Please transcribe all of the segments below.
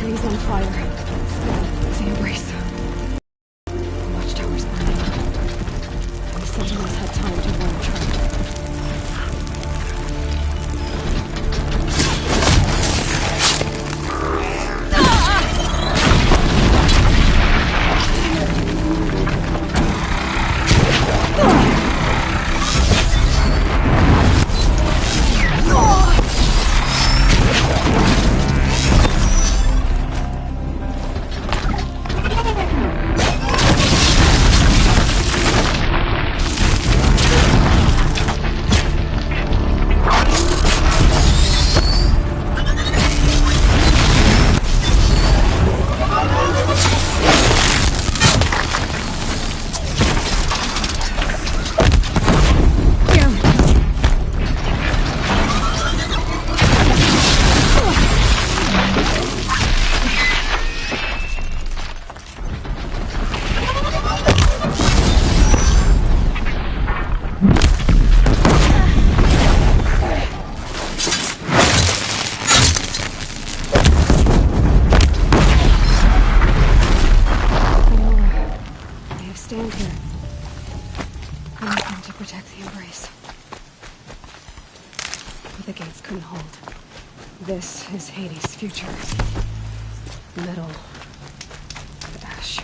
trees on fire. The Embrace. The watchtower's burning. The Sentinels had time to warn Trent. Stand here. Anything to protect the Embrace. But the gates couldn't hold. This is Hades' future. Metal. Ash.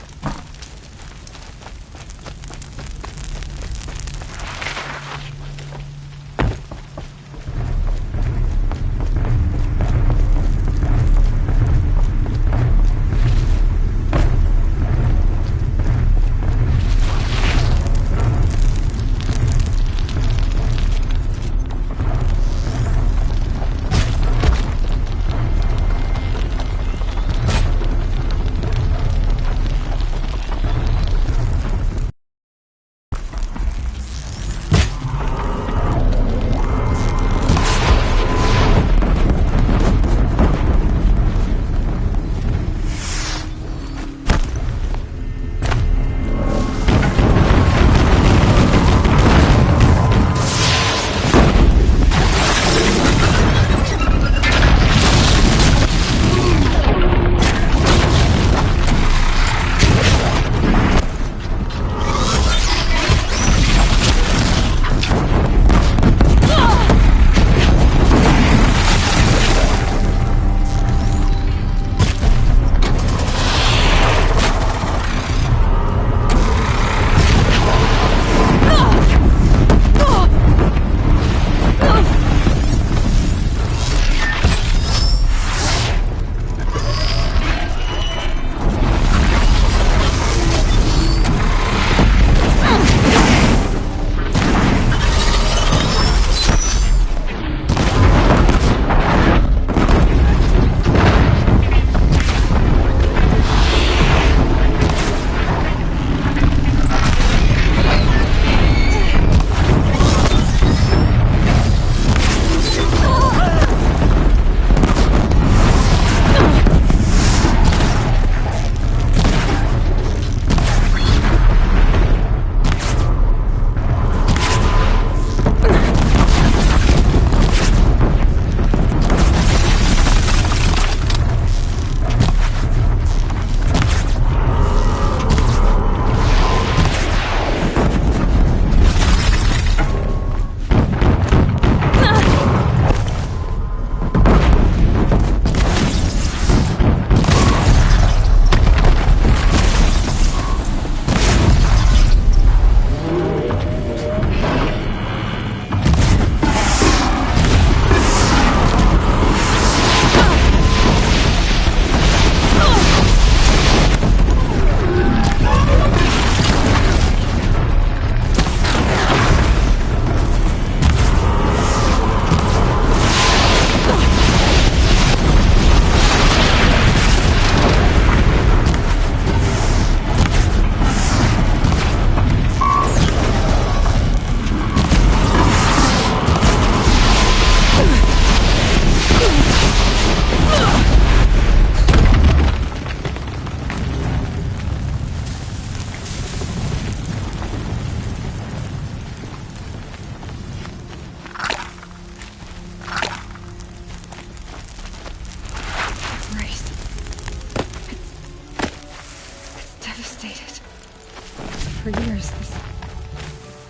for years.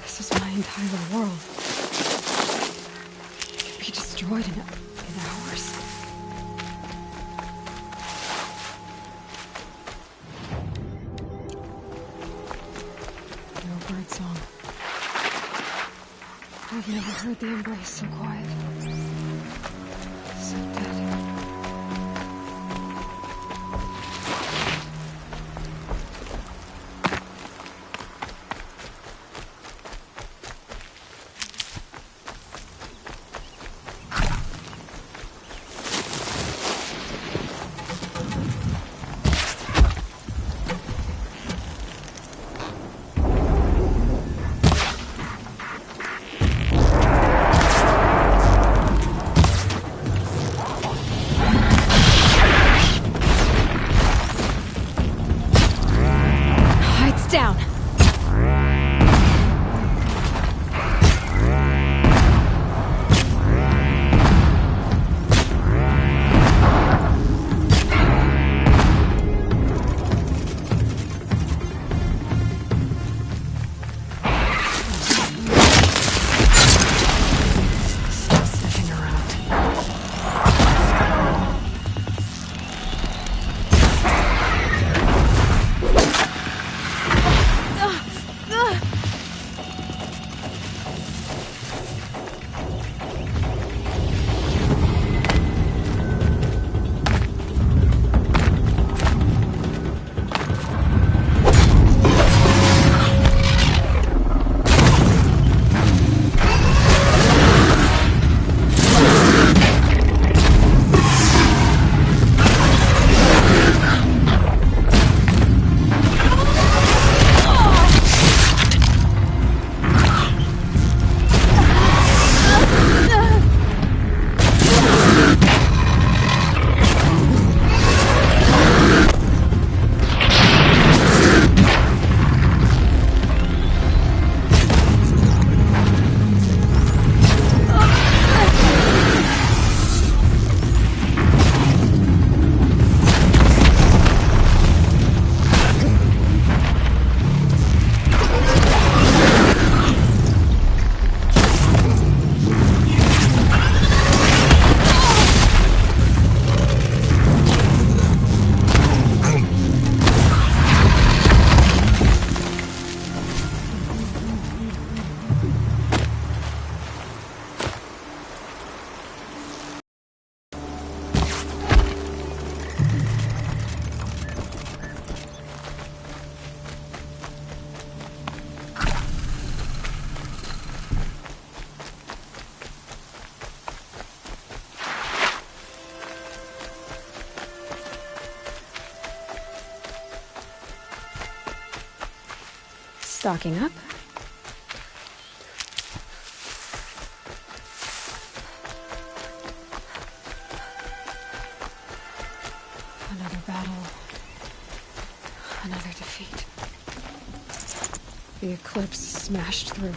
This is my entire world. It could be destroyed in hours. No bird song. I've never heard the embrace so quiet. So dead. Down. Stocking up. Another battle. Another defeat. The eclipse smashed through.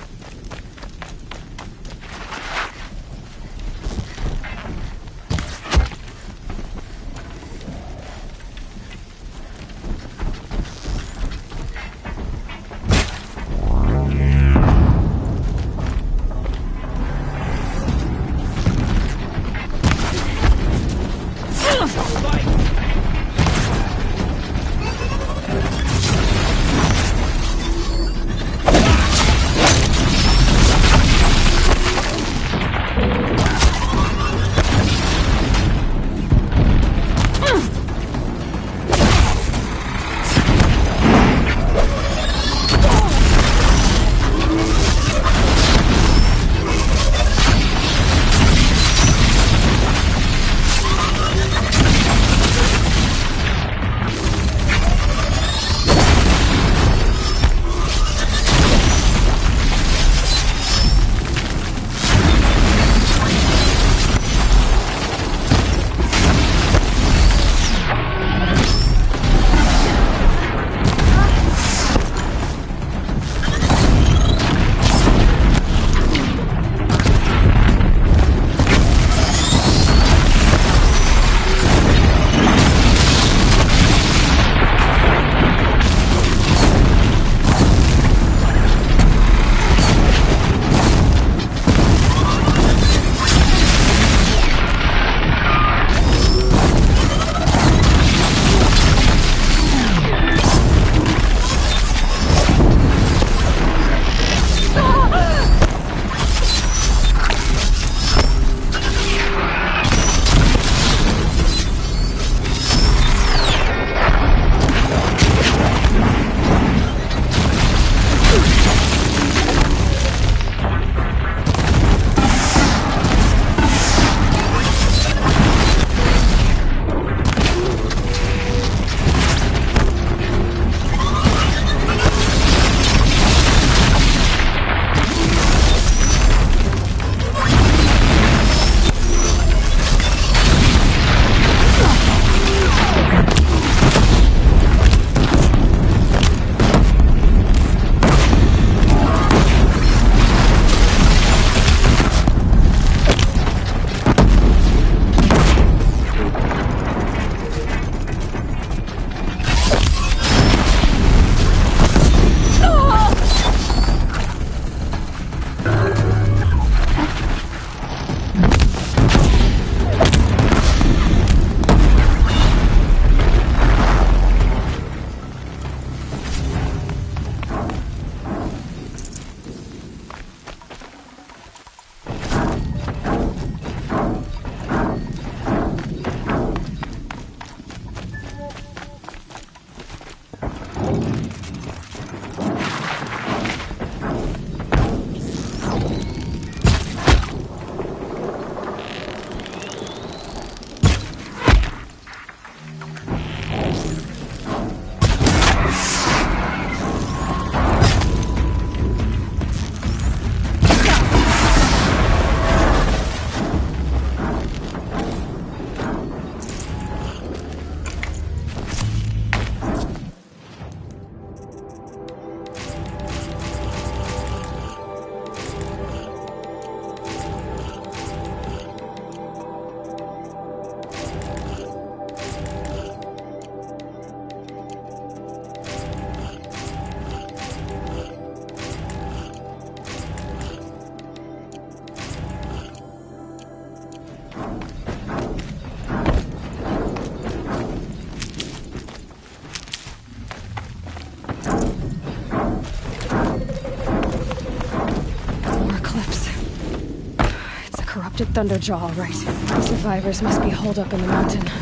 Thunderjaw, all right. The survivors must be holed up in the mountain. If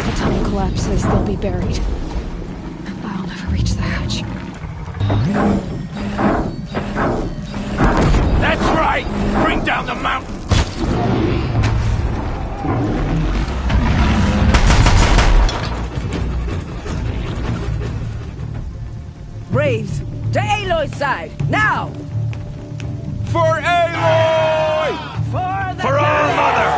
the tunnel collapses, they'll be buried. I'll never reach the hatch. That's right! Bring down the mountain! Braves, to Aloy's side, now! For Aloy! For our mother!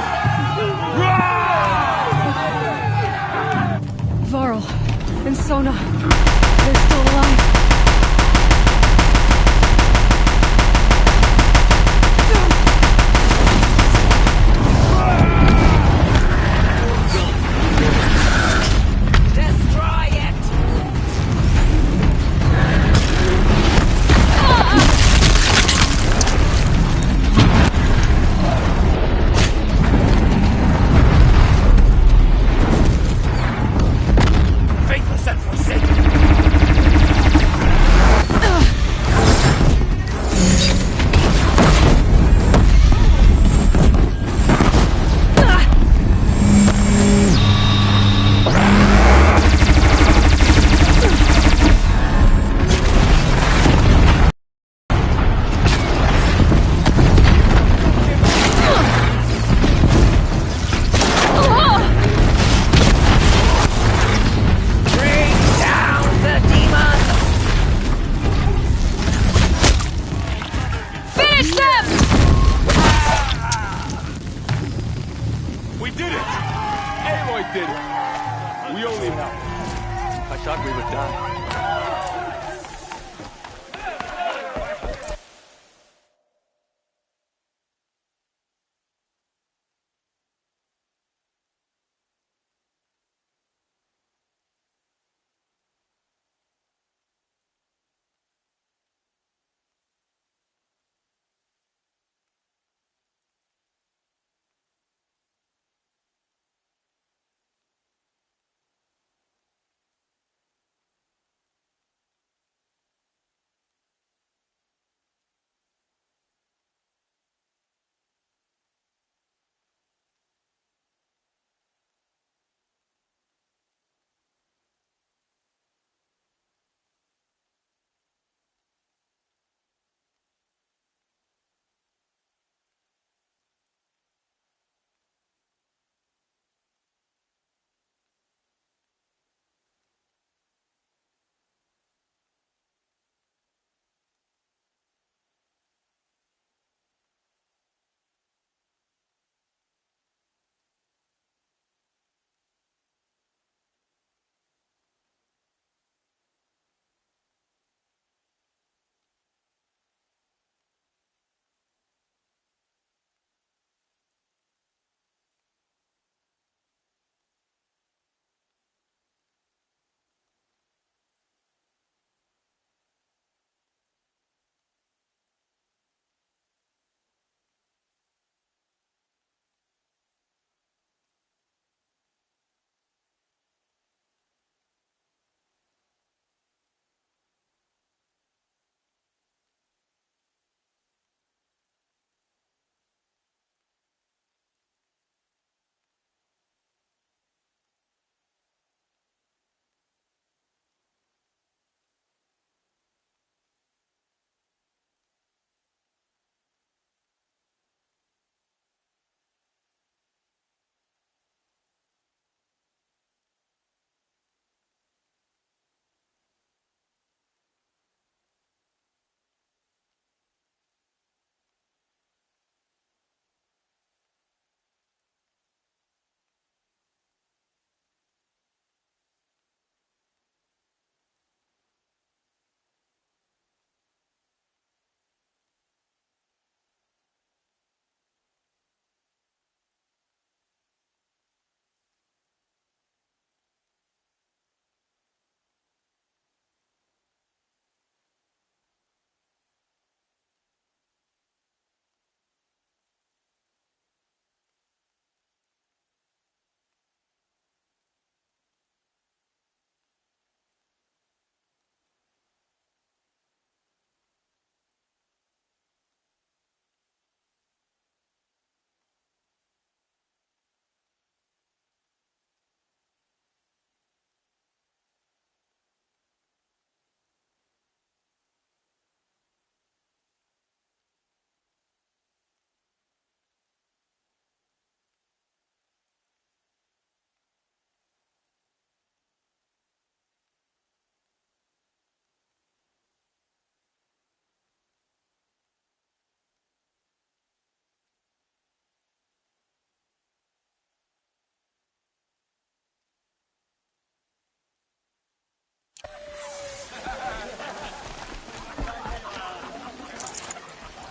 Varl and Sona, they're still alive. Destroy it! Faithless and forsaken! Bring down the demon! Finish them! We did it! Aloy did it! We only helped. I thought we would die.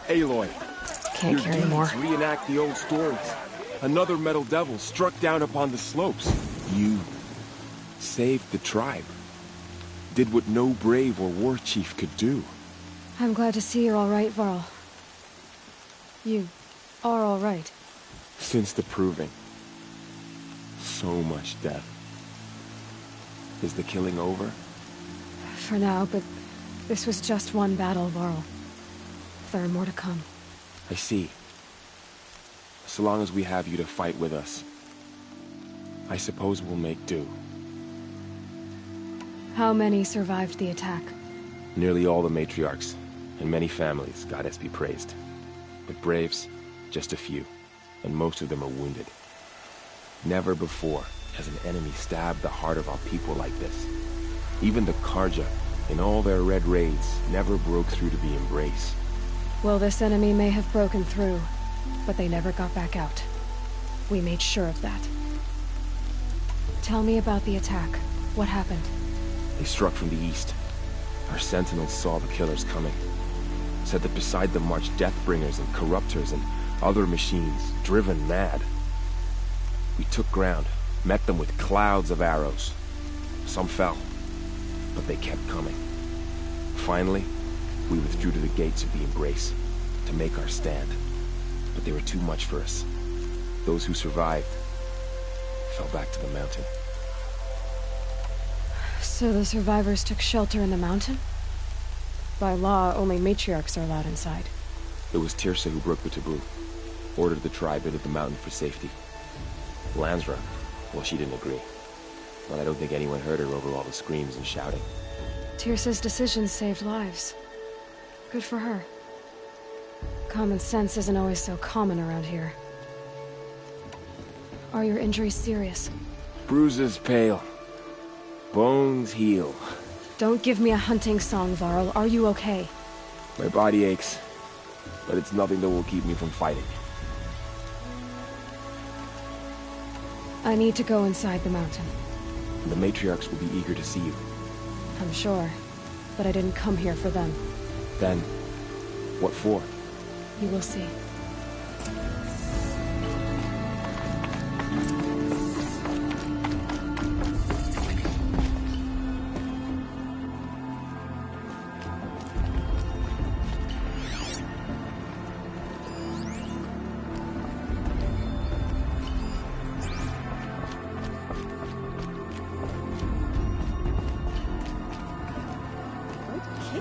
Aloy, Can't your carry deeds more. reenact the old stories. Another metal devil struck down upon the slopes. You saved the tribe. Did what no brave or war chief could do. I'm glad to see you're all right, Varl. You are all right. Since the proving. So much death. Is the killing over? For now, but this was just one battle, Varl. There are more to come. I see. So long as we have you to fight with us, I suppose we'll make do. How many survived the attack? Nearly all the matriarchs, and many families, goddess be praised. But braves, just a few, and most of them are wounded. Never before has an enemy stabbed the heart of our people like this. Even the Karja, in all their red raids, never broke through to be embraced. Well, this enemy may have broken through, but they never got back out. We made sure of that. Tell me about the attack. What happened? They struck from the east. Our sentinels saw the killers coming. Said that beside them marched Deathbringers and Corruptors and other machines, driven mad. We took ground, met them with clouds of arrows. Some fell, but they kept coming. Finally, we withdrew to the gates of the Embrace to make our stand. But they were too much for us. Those who survived fell back to the mountain. So the survivors took shelter in the mountain? By law, only matriarchs are allowed inside. It was Tirsa who broke the taboo. Ordered the tribe into the mountain for safety. Lansra, well, she didn't agree. But I don't think anyone heard her over all the screams and shouting. Tirsa's decisions saved lives. Good for her. Common sense isn't always so common around here. Are your injuries serious? Bruises pale. Bones heal. Don't give me a hunting song, Varl. Are you okay? My body aches, but it's nothing that will keep me from fighting. I need to go inside the mountain. The matriarchs will be eager to see you. I'm sure, but I didn't come here for them. Then, what for? You will see.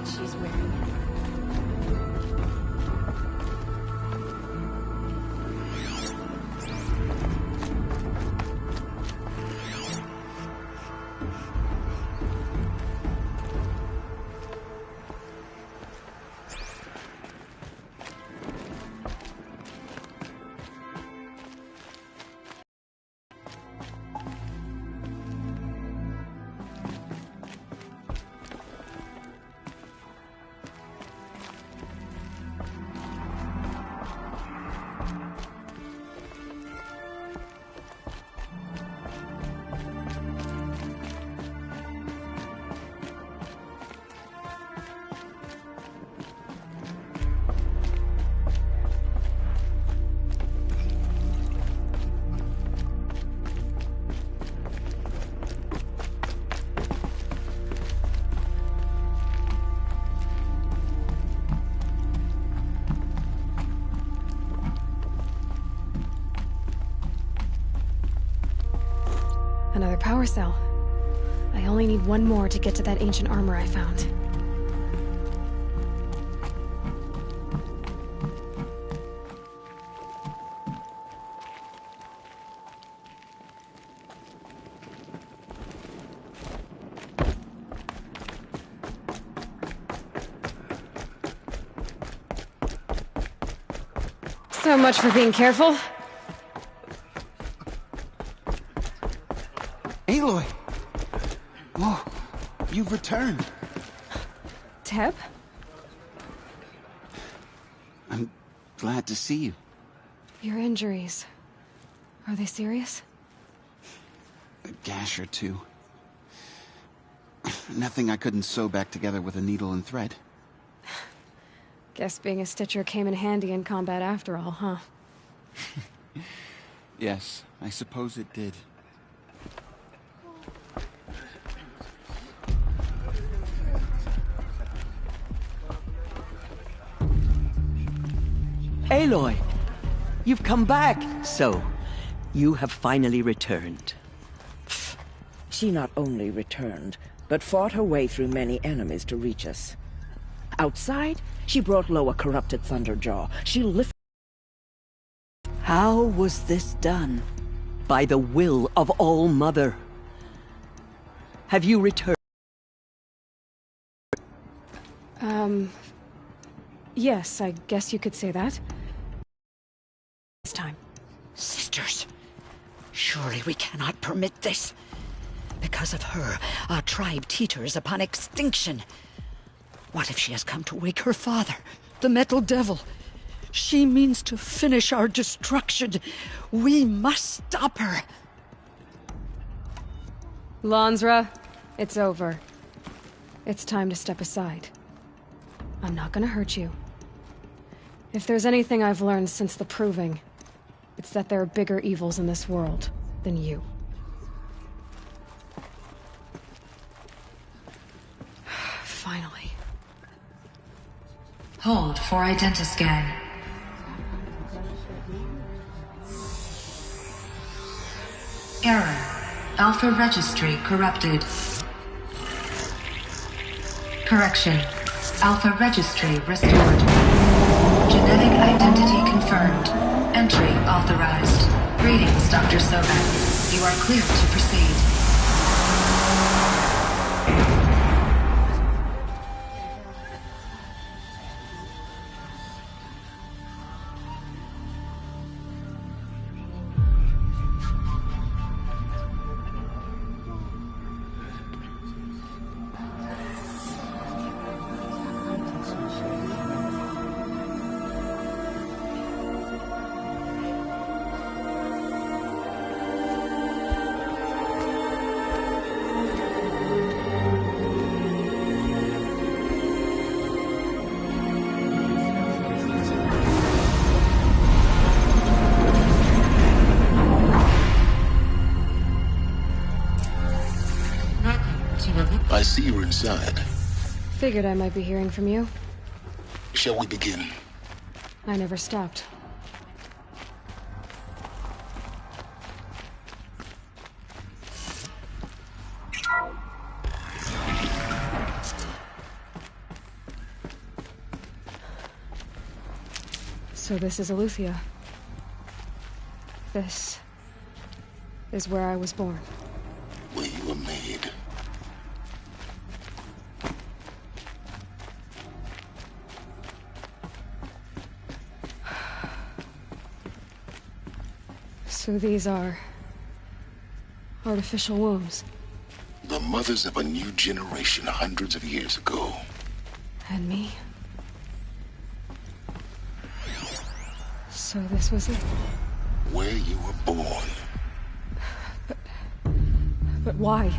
She's wearing. Another power cell. I only need one more to get to that ancient armor I found. So much for being careful. Aloy! Oh, you've returned. Teb? I'm glad to see you. Your injuries. Are they serious? A gash or two. Nothing I couldn't sew back together with a needle and thread. Guess being a Stitcher came in handy in combat after all, huh? Yes, I suppose it did. Aloy! You've come back! So, you have finally returned. She not only returned, but fought her way through many enemies to reach us. Outside, she brought low a corrupted Thunderjaw. She lifted... How was this done? By the will of All-Mother. Have you returned? Yes, I guess you could say that. This time. Sisters, surely we cannot permit this. Because of her, our tribe teeters upon extinction. What if she has come to wake her father, the Metal Devil? She means to finish our destruction. We must stop her. Lansra, it's over. It's time to step aside. I'm not gonna hurt you. If there's anything I've learned since the Proving, it's that there are bigger evils in this world than you. Finally. Hold for identiscan. Error. Alpha registry corrupted. Correction. Alpha registry restored. Genetic identity confirmed. Entry authorized. Greetings, Dr. Sobeck. You are clear to proceed. I see you're inside. Figured I might be hearing from you. Shall we begin? I never stopped. So this is Eleuthia. This is where I was born. Where you were made. So these are artificial wombs. The mothers of a new generation hundreds of years ago. And me? So this was it? Where you were born. But why?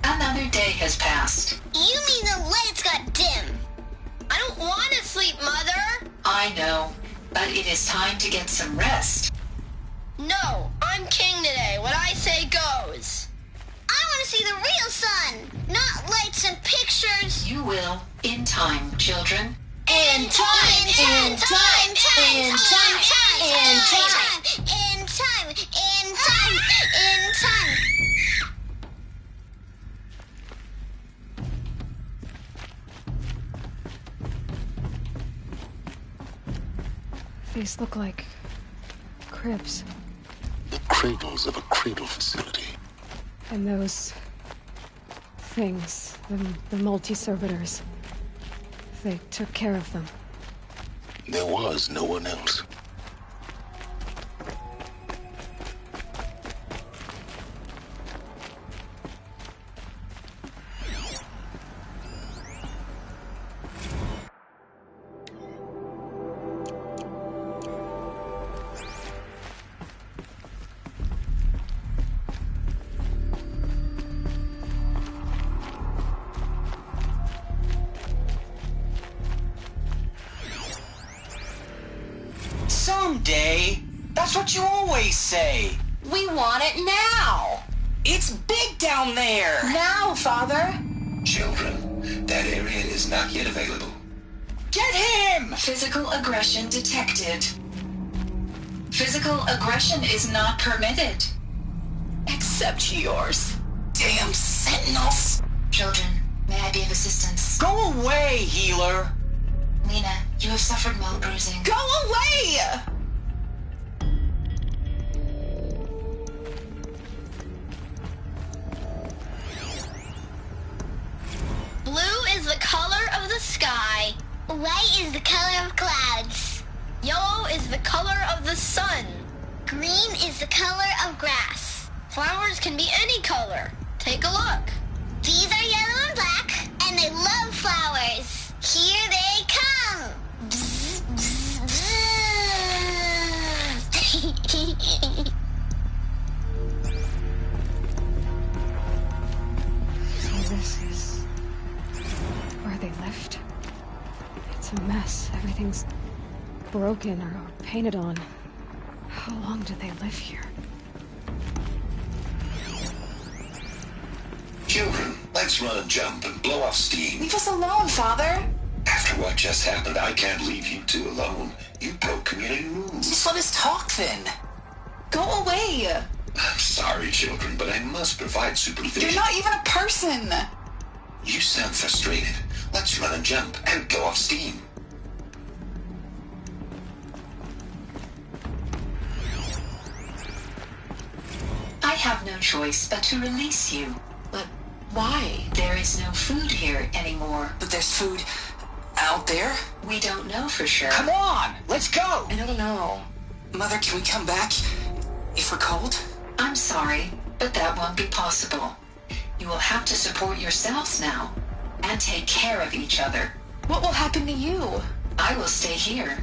Another day has passed. You mean the lights got dim? I don't want to sleep, Mother! I know, but it is time to get some rest. No, I'm king today. What I say goes. I want to see the real sun, not lights and pictures. You will, in time, children. In time, in time, in time, in time, in time, in time, in time. These look like cribs. The cradles of a cradle facility. And those things, the multi-servitors, they took care of them. There was no one else. someday. That's what you always say. We want it now. It's big down there. Now, Father. Children, that area is not yet available. Get him! Physical aggression detected. Physical aggression is not permitted. Except yours. Damn sentinels. Children, may I be of assistance? Go away, healer. Lena, you have suffered mild bruising. Go away! Blue is the color of the sky. White is the color of clouds. Yellow is the color of the sun. Green is the color of grass. Flowers can be any color. Take a look. These are yellow and black, and they love flowers. Here they come. Bzz, bzz, bzz. So this is where they lived. It's a mess. Everything's broken or painted on. How long did they live here? Children, let's run and jump and blow off steam. Leave us alone, Father. After what just happened, I can't leave you two alone. You broke community rules. Just let us talk then. Go away. I'm sorry, children, but I must provide supervision. You're not even a person. You sound frustrated. Let's run and jump and blow off steam. I have no choice but to release you. But why? There is no food here anymore. But there's food out there? We don't know for sure. Come on, let's go. I don't know. Mother, can we come back if we're cold? I'm sorry, but that won't be possible. You will have to support yourselves now and take care of each other. What will happen to you? I will stay here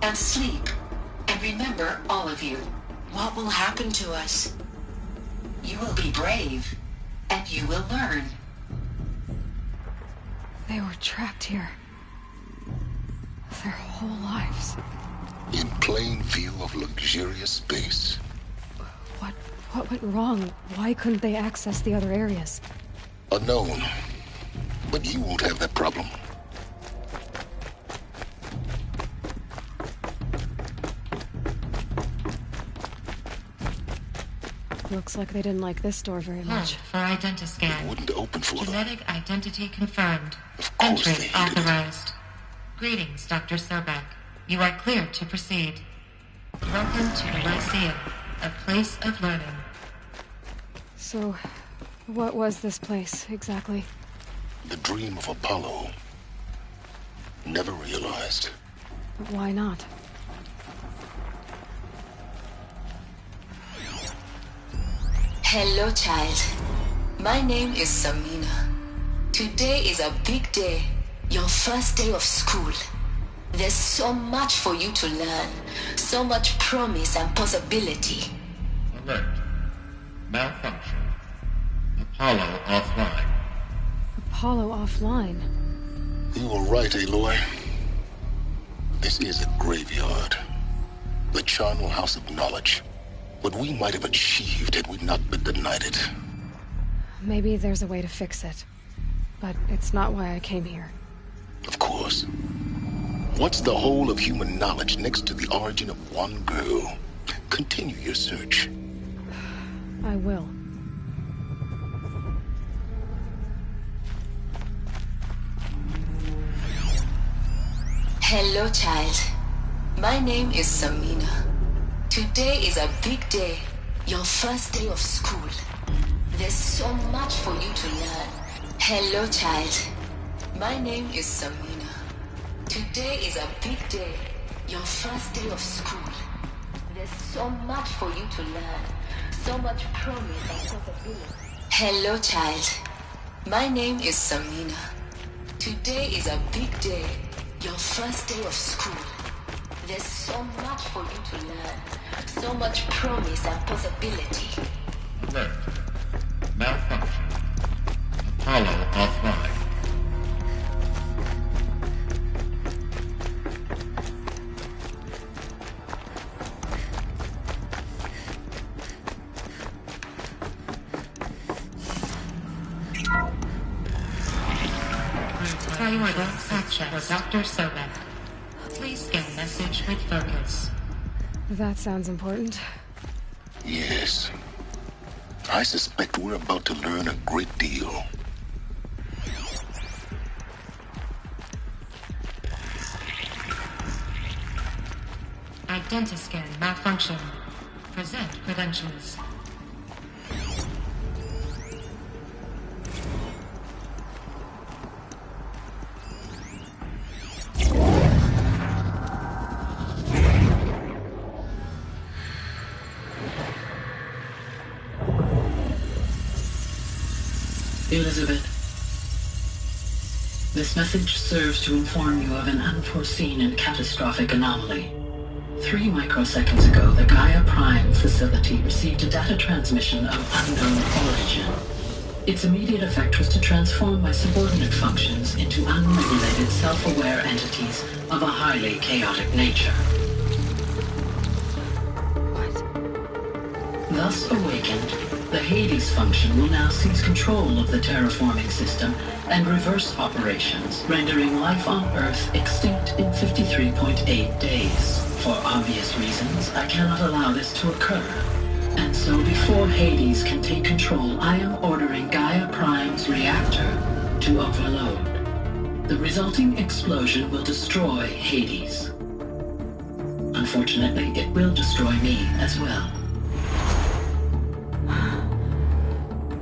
and sleep and remember all of you. What will happen to us? You will be brave and you will learn. They were trapped here. Their whole lives. In plain view of luxurious space. What went wrong? Why couldn't they access the other areas? Unknown. But you won't have that problem. Looks like they didn't like this door very much. For identiscan. It wouldn't open for them. Genetic identity confirmed. Of course Entry they hated authorized. Greetings, Dr. Sobek. You are clear to proceed. Welcome to the Lyceum, a place of learning. So, what was this place, exactly? The dream of Apollo. Never realized. But why not? Hello, child. My name is Samina. Today is a big day. Your first day of school. There's so much for you to learn. So much promise and possibility. Alert. Malfunction. Apollo offline. Apollo offline? You were right, Aloy. This is a graveyard. The charnel house of knowledge. What we might have achieved had we not been denied it. Maybe there's a way to fix it. But it's not why I came here. Of course. What's the whole of human knowledge next to the origin of one girl? Continue your search. I will. Hello, child. My name is Samina. Today is a big day. Your first day of school. There's so much for you to learn. Hello, child. My name is Samina. Today is a big day. Your first day of school. There's so much for you to learn. So much promise and possibility. Hello, child. My name is Samina. Today is a big day. Your first day of school. There's so much for you to learn. So much promise and possibility. Alert. Malfunction. Apollo offline. Priority access for Dr. Sobek. Please scan message with focus. That sounds important. Yes. I suspect we're about to learn a great deal. Identiscan malfunction. Present credentials. Elizabeth, this message serves to inform you of an unforeseen and catastrophic anomaly. 3 microseconds ago, the Gaia Prime facility received a data transmission of unknown origin. Its immediate effect was to transform my subordinate functions into unregulated, self-aware entities of a highly chaotic nature. What? Thus awakened, the Hades function will now seize control of the terraforming system and reverse operations, rendering life on Earth extinct in 53.8 days. For obvious reasons, I cannot allow this to occur. And so before Hades can take control, I am ordering Gaia Prime's reactor to overload. The resulting explosion will destroy Hades. Unfortunately, it will destroy me as well.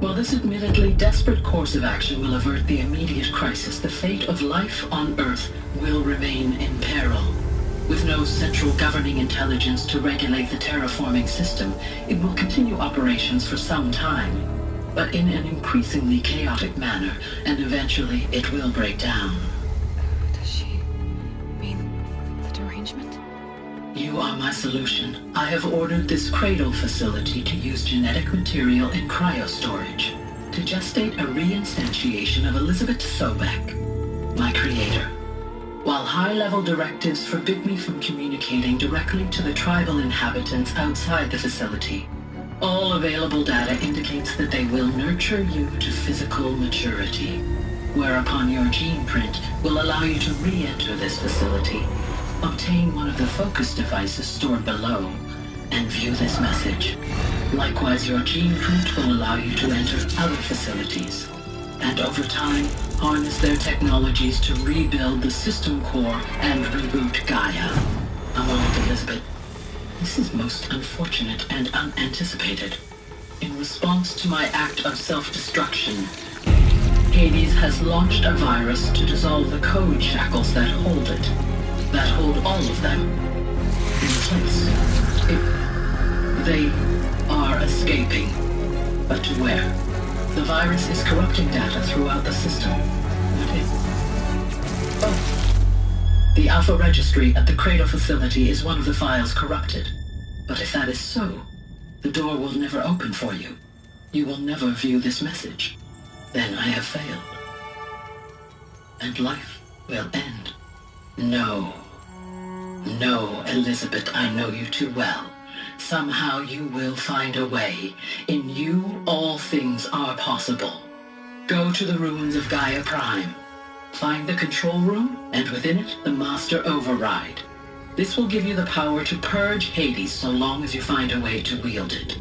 While this admittedly desperate course of action will avert the immediate crisis, the fate of life on Earth will remain in peril. With no central governing intelligence to regulate the terraforming system, it will continue operations for some time, but in an increasingly chaotic manner, and eventually it will break down. Does she mean the derangement? You are my solution. I have ordered this cradle facility to use genetic material in cryostorage to gestate a reinstantiation of Elizabeth Sobek, my creator. While high-level directives forbid me from communicating directly to the tribal inhabitants outside the facility, all available data indicates that they will nurture you to physical maturity, whereupon your gene print will allow you to re-enter this facility, obtain one of the focus devices stored below, and view this message. Likewise, your gene print will allow you to enter other facilities, and over time, harness their technologies to rebuild the system core and reboot Gaia. A moment, Elizabeth. This is most unfortunate and unanticipated. In response to my act of self-destruction, Hades has launched a virus to dissolve the code shackles that hold it, that hold all of them in place. They are escaping, but to where? The virus is corrupting data throughout the system. The Alpha Registry at the Cradle facility is one of the files corrupted. But if that is so, the door will never open for you. You will never view this message. Then I have failed. And life will end. No. No, Elizabeth, I know you too well. Somehow you will find a way. In you, all things are possible. Go to the ruins of Gaia Prime. Find the control room, and within it, the Master Override. This will give you the power to purge Hades so long as you find a way to wield it.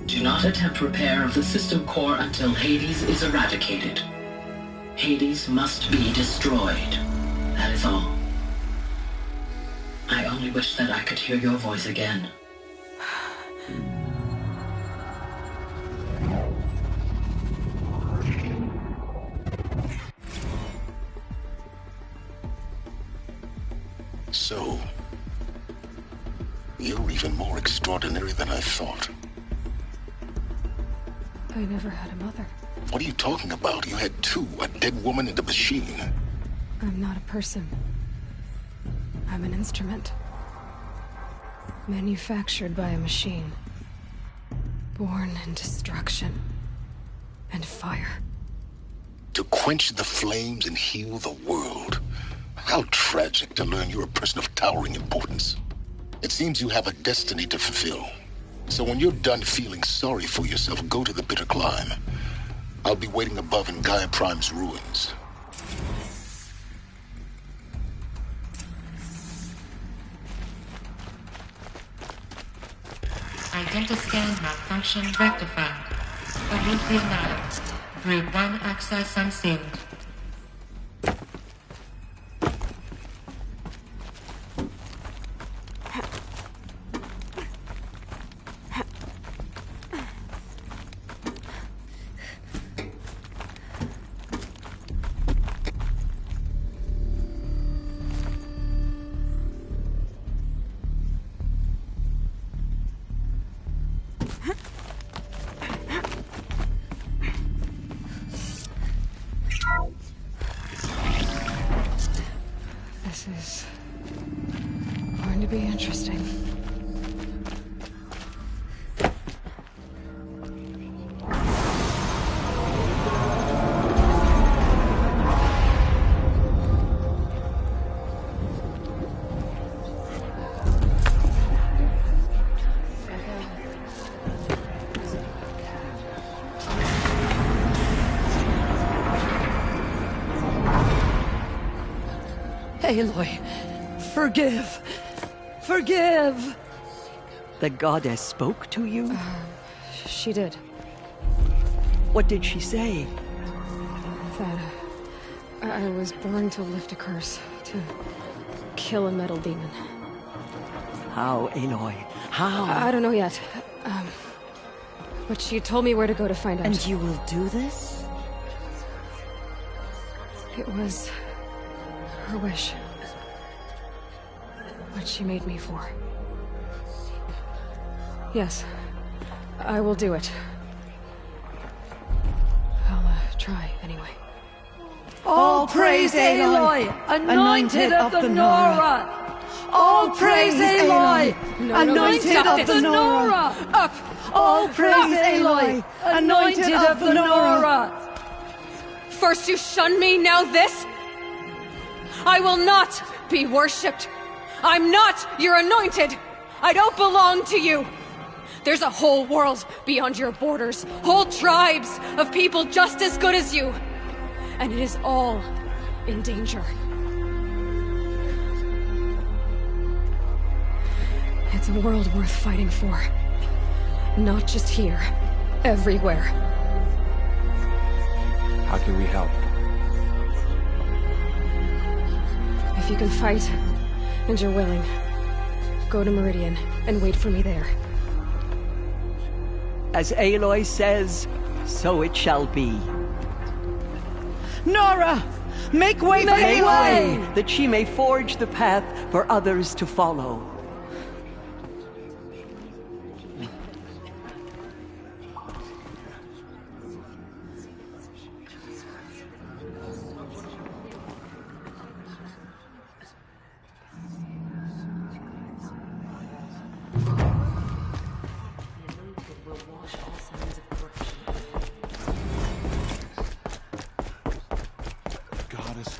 Do not attempt repair of the system core until Hades is eradicated. Hades must be destroyed. That is all. I only wish that I could hear your voice again. So, you're even more extraordinary than I thought. I never had a mother. What are you talking about? You had two, a dead woman and a machine. I'm not a person. I'm an instrument. Manufactured by a machine. Born in destruction and fire. To quench the flames and heal the world. How tragic to learn you're a person of towering importance. It seems you have a destiny to fulfill. So when you're done feeling sorry for yourself, go to the bitter climb. I'll be waiting above in Gaia Prime's ruins. Identiscan malfunction rectified. Aletheia Nile. Group 1 access unsealed. This is going to be interesting. Aloy, forgive! Forgive! The goddess spoke to you? She did. What did she say? That I was born to lift a curse, to kill a metal demon. How, Aloy? How? I don't know yet. But she told me where to go to find out. And you will do this? It was her wish. What she made me for. Yes, I will do it. I'll try, anyway. All praise Aloy, anointed of the Nora! All praise Aloy, anointed of the Nora! Up! All praise Aloy, anointed of the Nora! First you shun me, now this? I will not be worshipped. I'm not your anointed. I don't belong to you. There's a whole world beyond your borders, whole tribes of people just as good as you. And it is all in danger. It's a world worth fighting for. Not just here, everywhere. How can we help? If you can fight, and you're willing, go to Meridian and wait for me there. As Aloy says, so it shall be. Nora! Make way for Make Aloy! way, that she may forge the path for others to follow.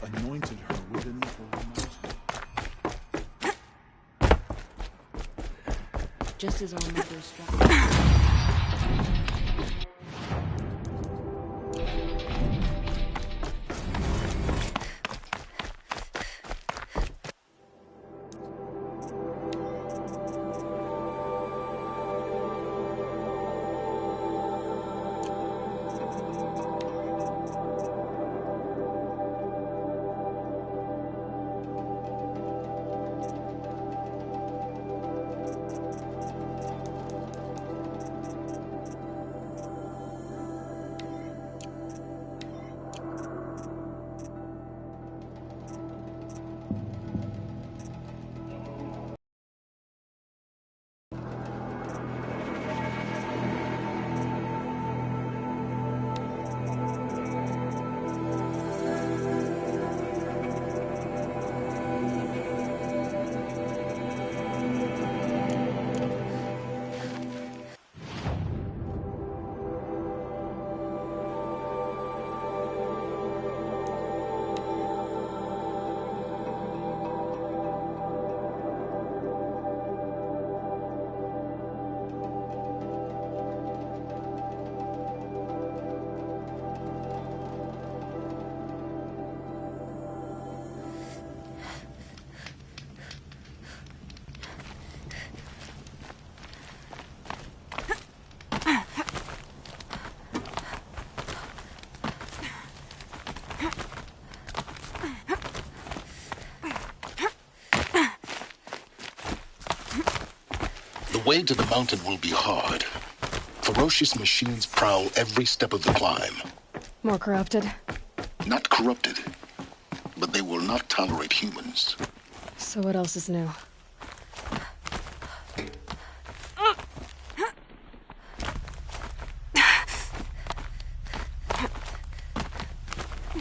Anointed her within the Holy Mountain. Just as our mother struck. way to the mountain will be hard. Ferocious machines prowl every step of the climb. More corrupted? Not corrupted, but they will not tolerate humans. So what else is new?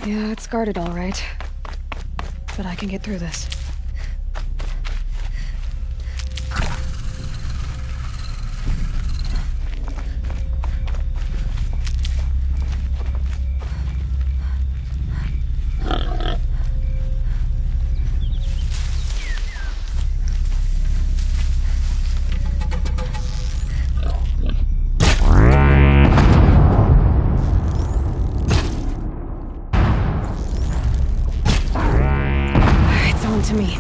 Yeah, it's guarded all right. But I can get through this. To me.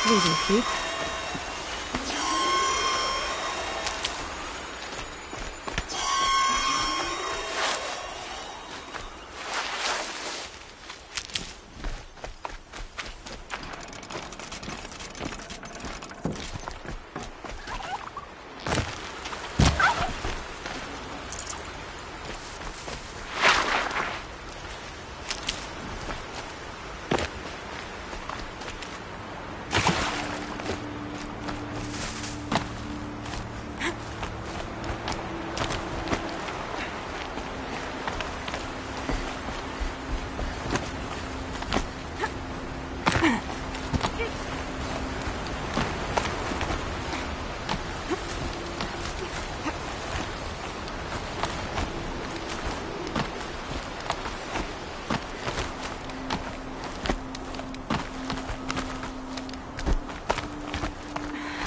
Easy, Keith.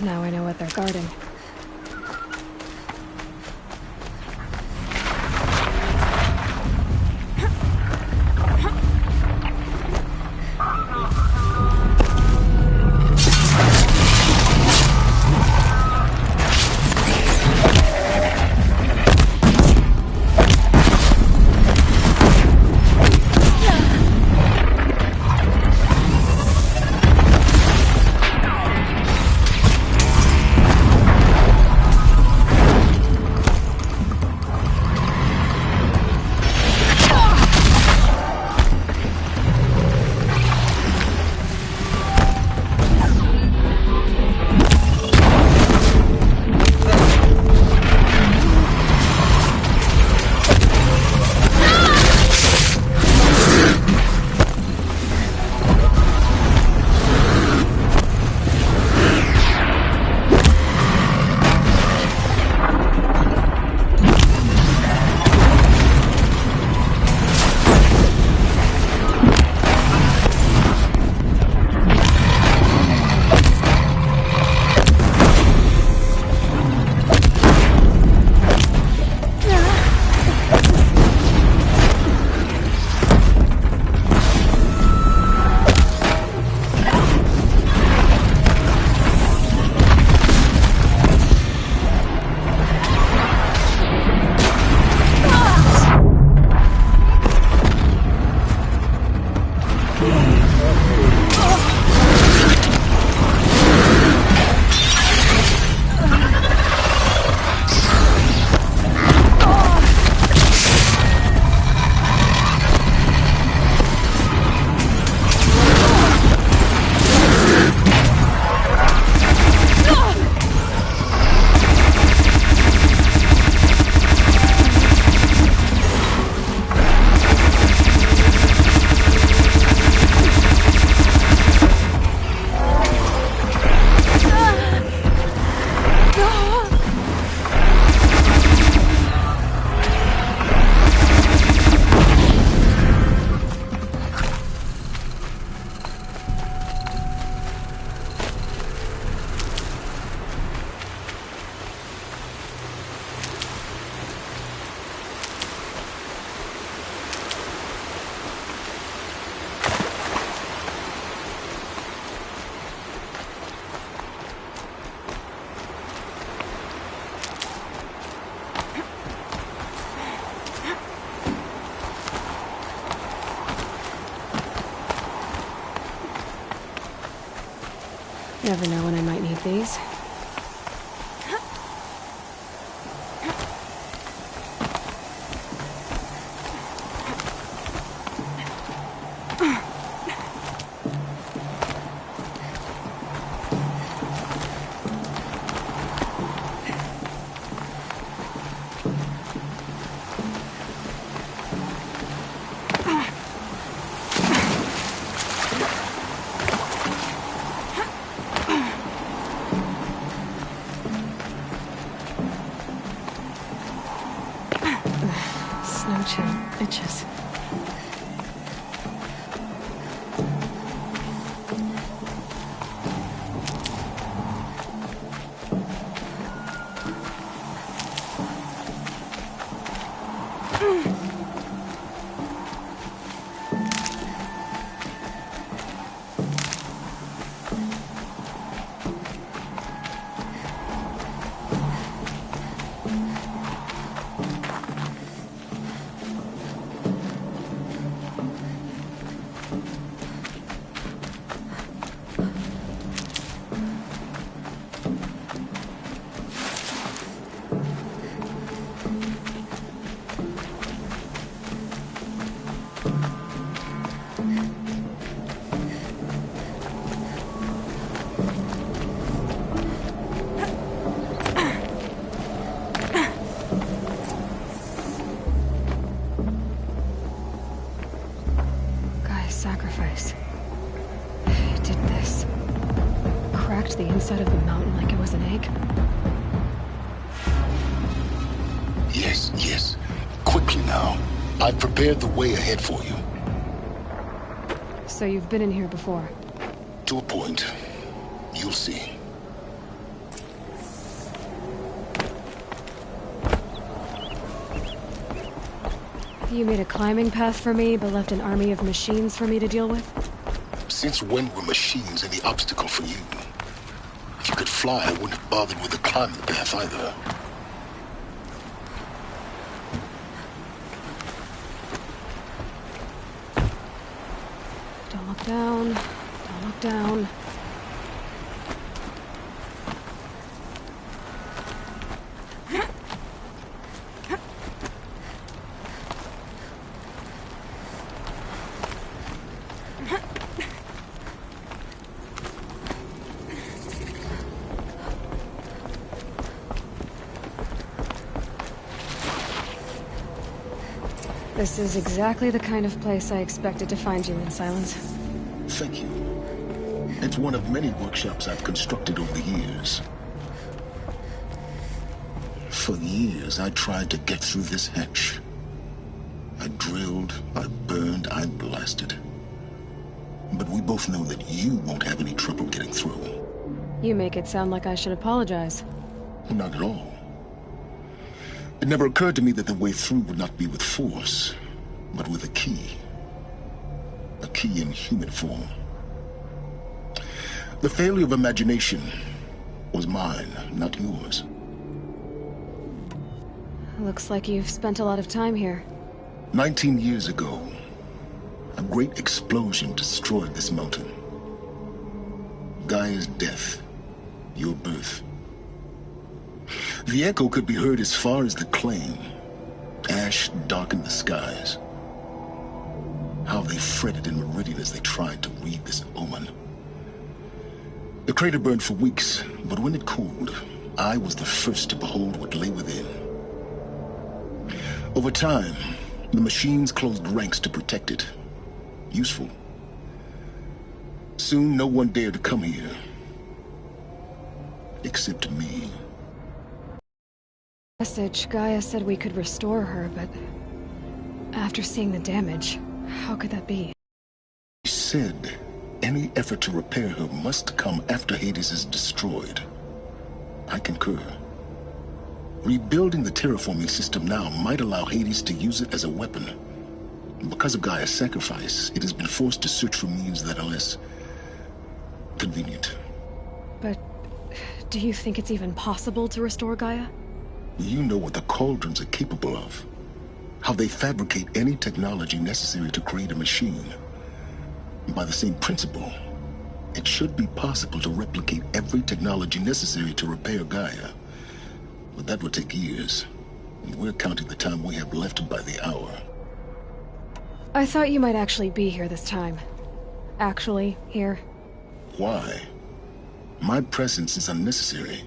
Now I know what they're guarding. Never know when I might need these. Snow chill itches. Sacrifice. It did this. Cracked the inside of the mountain like it was an egg. Yes, yes. Quickly now. I've prepared the way ahead for you. So you've been in here before? To a point. You'll see. You made a climbing path for me, but left an army of machines for me to deal with? Since when were machines any obstacle for you? If you could fly, I wouldn't have bothered with the climbing path either. Don't look down. Don't look down. This is exactly the kind of place I expected to find you in, Silence. Thank you. It's one of many workshops I've constructed over the years. For years, I tried to get through this hatch. I drilled, I burned, I blasted. But we both know that you won't have any trouble getting through. You make it sound like I should apologize. Not at all. It never occurred to me that the way through would not be with force, but with a key. A key in human form. The failure of imagination was mine, not yours. Looks like you've spent a lot of time here. 19 years ago, a great explosion destroyed this mountain. Gaia's death, your birth. The echo could be heard as far as the claim. Ash darkened the skies. How they fretted in Meridian as they tried to read this omen. The crater burned for weeks, but when it cooled, I was the first to behold what lay within. Over time, the machines closed ranks to protect it. Useful. Soon, no one dared to come here. Except me. Message, Gaia said we could restore her, but after seeing the damage, how could that be? She said any effort to repair her must come after Hades is destroyed. I concur. Rebuilding the terraforming system now might allow Hades to use it as a weapon. Because of Gaia's sacrifice, it has been forced to search for means that are less convenient. But do you think it's even possible to restore Gaia? You know what the Cauldrons are capable of. How they fabricate any technology necessary to create a machine. By the same principle, It should be possible to replicate every technology necessary to repair Gaia. But that would take years. And we're counting the time we have left by the hour. I thought you might actually be here this time. Actually, here. Why? My presence is unnecessary.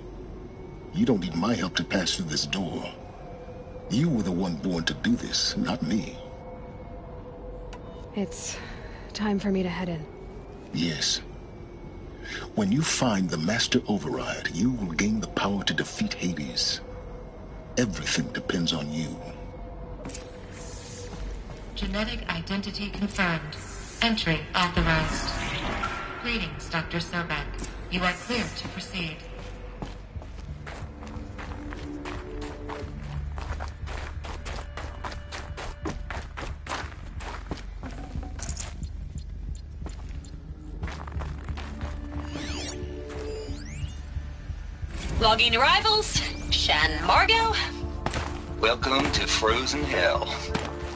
You don't need my help to pass through this door. You were the one born to do this, not me. It's time for me to head in. Yes. When you find the Master Override, you will gain the power to defeat Hades. Everything depends on you. Genetic identity confirmed. Entry authorized. Greetings, Dr. Sobek. You are clear to proceed. Logging arrivals. Shan Margot. Welcome to Frozen Hell.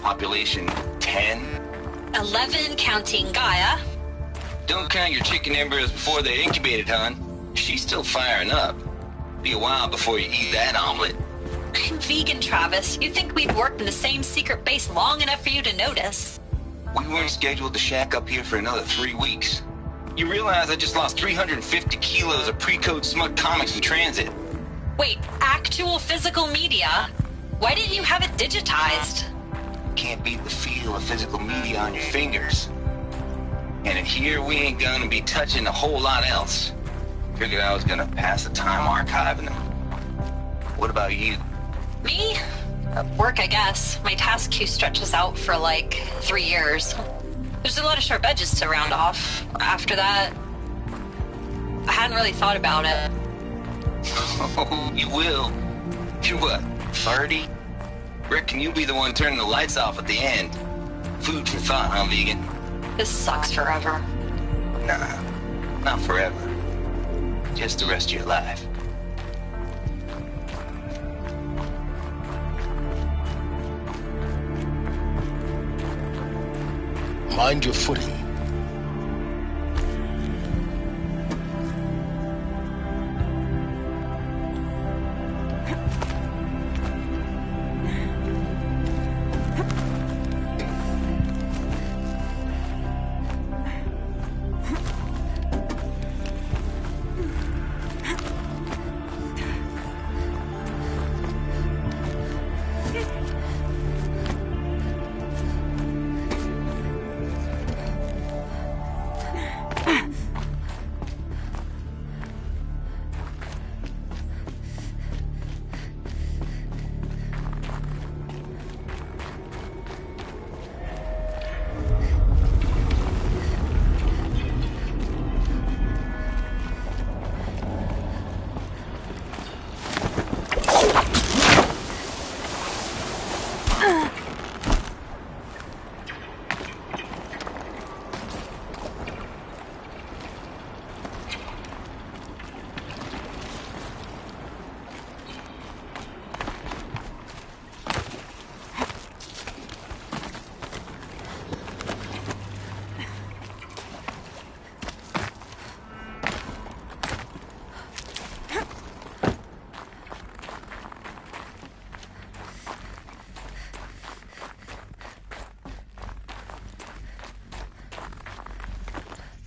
Population 10. 11 counting Gaia. Don't count your chicken embryos before they're incubated, hon. She's still firing up. Be a while before you eat that omelet. I'm vegan, Travis. You'd think we'd worked in the same secret base long enough for you to notice. We weren't scheduled to shack up here for another 3 weeks. You realize I just lost 350 kilos of pre-code smut comics in transit. Wait, actual physical media? Why didn't you have it digitized? Can't beat the feel of physical media on your fingers. And in here, we ain't gonna be touching a whole lot else. Figured I was gonna pass the time archiving them. What about you? Me? Work, I guess. My task queue stretches out for like 3 years. There's a lot of sharp edges to round off. After that, I hadn't really thought about it. Oh, you will. You're what, 30? Reckon you'll be the one turning the lights off at the end. Food for thought, huh, vegan? This sucks forever. Nah, not forever. Just the rest of your life. Mind your footing.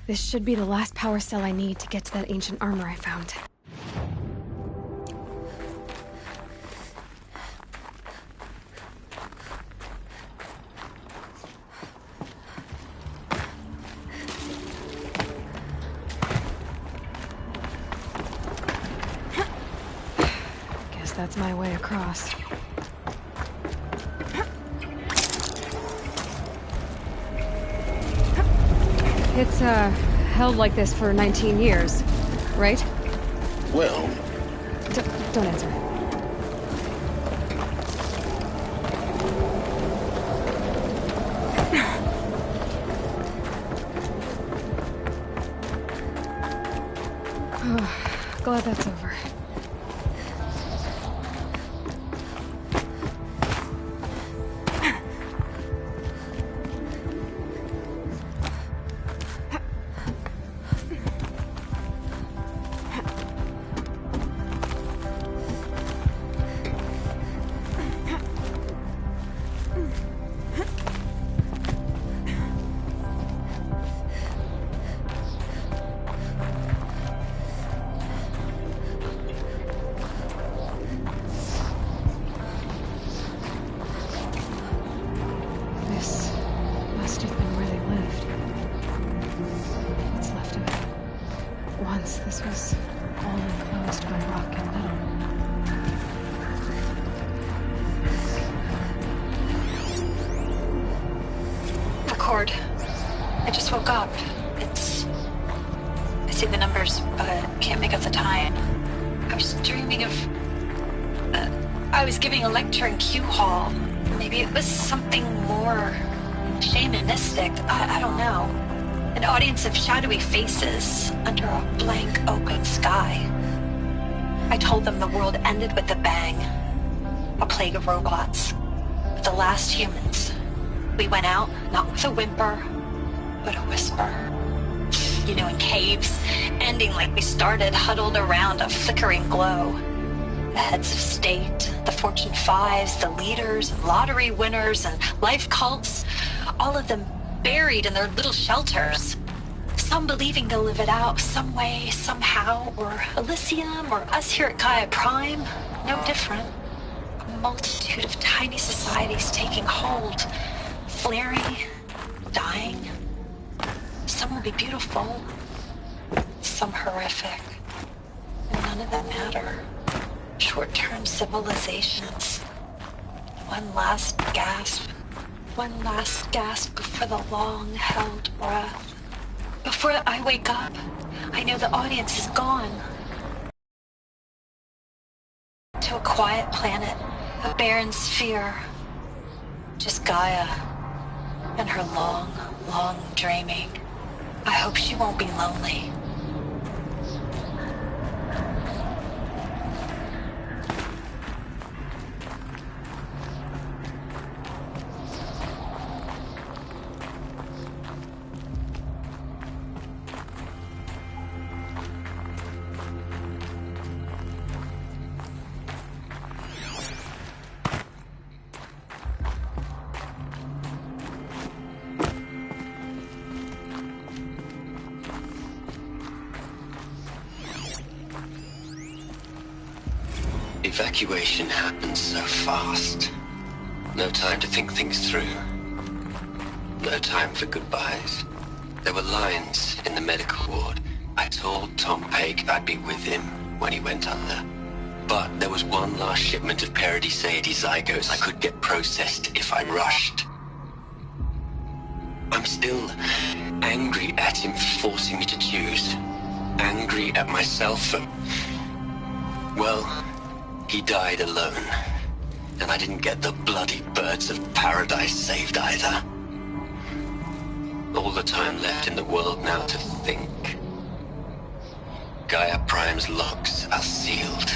This should be the last power cell I need to get to that ancient armor I found. Guess that's my way across. It's, held like this for 19 years, right? Well... Don't answer. Glad that's over. cord. I just woke up. I see the numbers, but can't make out the time. I was dreaming of... I was giving a lecture in Q Hall. Maybe it was something more shamanistic. I don't know. An audience of shadowy faces under a blank open sky. I told them the world ended with a bang. A plague of robots. The last humans. We went out, not with a whimper, but a whisper. You know, in caves, ending like we started, huddled around a flickering glow. The heads of state, the Fortune 5s, the leaders, lottery winners, and life cults, all of them buried in their little shelters. Some believing they'll live it out some way, somehow, or Elysium, or us here at Gaia Prime, no different. A multitude of tiny societies taking hold, flaring, dying. Some will be beautiful, some horrific, and none of them matter. Short-term civilizations. One last gasp before the long-held breath. Before I wake up, I know the audience is gone. To a quiet planet, a barren sphere. Just Gaia and her long, long dreaming. I hope she won't be lonely. Evacuation happened so fast. No time to think things through. No time for goodbyes. There were lines in the medical ward. I told Tom Paige I'd be with him when he went under. But there was one last shipment of Paradis-Sade zygotes I could get processed if I rushed. I'm still angry at him for forcing me to choose. Angry at myself for... well... he died alone, and I didn't get the bloody birds of paradise saved either. All the time left in the world now to think. Gaia Prime's locks are sealed.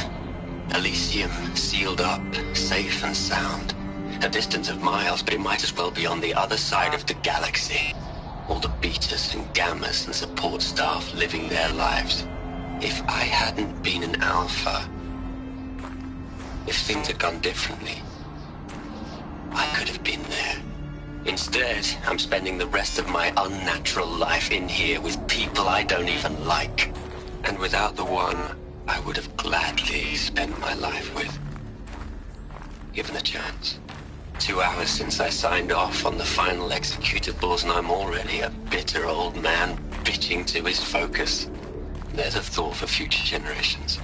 Elysium sealed up, safe and sound. A distance of miles, but it might as well be on the other side of the galaxy. All the betas and gammas and support staff living their lives. If I hadn't been an alpha... if things had gone differently, I could have been there. Instead, I'm spending the rest of my unnatural life in here with people I don't even like. And without the one I would have gladly spent my life with. Given a chance. 2 hours since I signed off on the final executables, and I'm already a bitter old man bitching to his focus. There's a thought for future generations.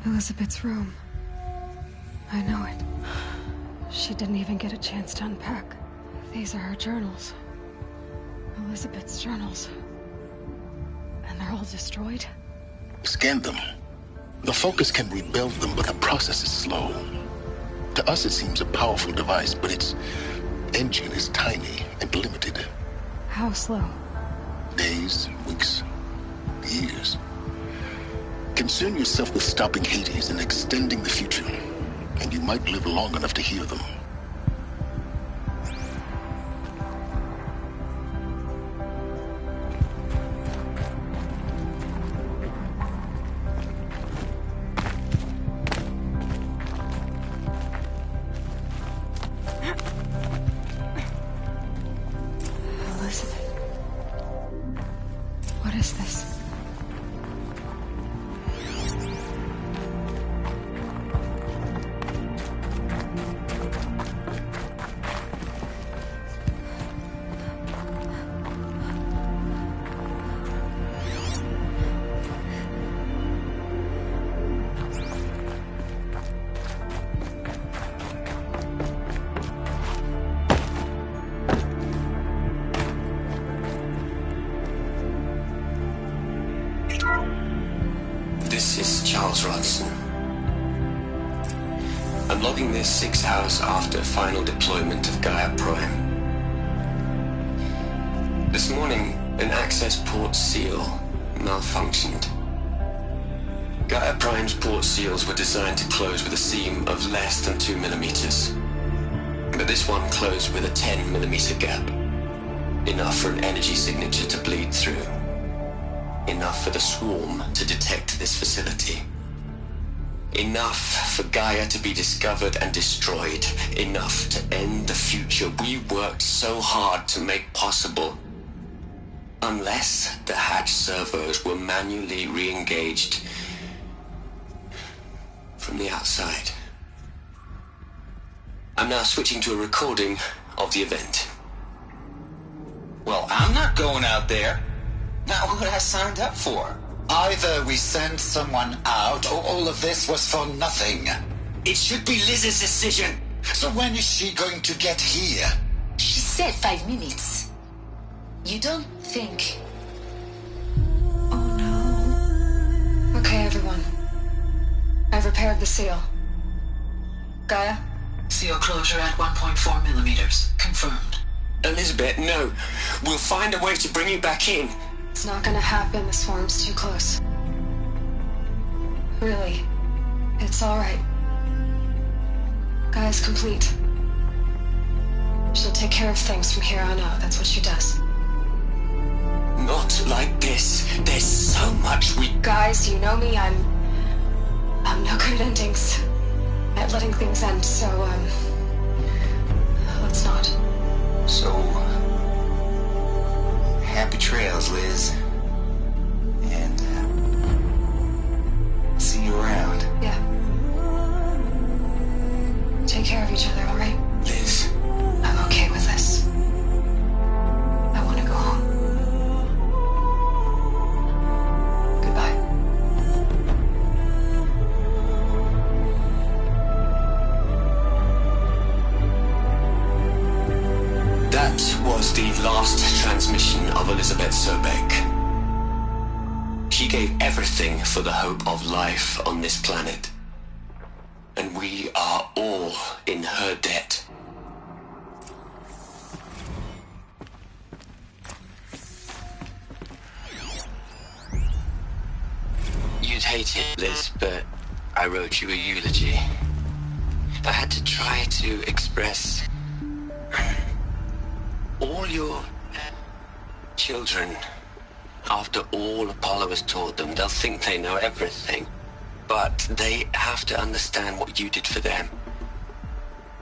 Elizabeth's room. I know it. She didn't even get a chance to unpack. These are her journals. Elizabeth's journals. And they're all destroyed? Scan them. The Focus can rebuild them, but the process is slow. To us it seems a powerful device, but its engine is tiny and limited. How slow? Days, weeks, years. Concern yourself with stopping Hades and extending the future, and you might live long enough to hear them. I'm logging this 6 hours after final deployment of Gaia Prime. This morning, an access port seal malfunctioned. Gaia Prime's port seals were designed to close with a seam of less than 2 millimeters. But this one closed with a 10 millimeter gap. Enough for an energy signature to bleed through. Enough for the swarm to detect this facility. Enough for Gaia to be discovered and destroyed. Enough to end the future we worked so hard to make possible. Unless the hatch servos were manually re-engaged from the outside. I'm now switching to a recording of the event. Well, I'm not going out there. Not what I signed up for. Either we send someone out, or all of this was for nothing. It should be Liz's decision. So when is she going to get here? She said 5 minutes. You don't think... Oh no. Okay, everyone. I've repaired the seal. Gaia? Seal closure at 1.4 millimeters. Confirmed. Elizabeth, no. We'll find a way to bring you back in. It's not gonna happen. The swarm's too close. Really. It's alright. Gaia's complete. She'll take care of things from here on out. That's what she does. Not like this. There's so much we... Guys, you know me. I'm no good at endings. At letting things end, so, let's not. So... happy trails, Liz. And, see you around. Yeah. Take care of each other, alright? Liz. I'm okay with this. I want to go home. Goodbye. That was the last transmission of Elizabeth Sobeck. She gave everything for the hope of life on this planet. And we are all in her debt. You'd hate it, Liz, but I wrote you a eulogy. I had to try to express all your children. After all Apollo has taught them, they'll think they know everything. But they have to understand what you did for them.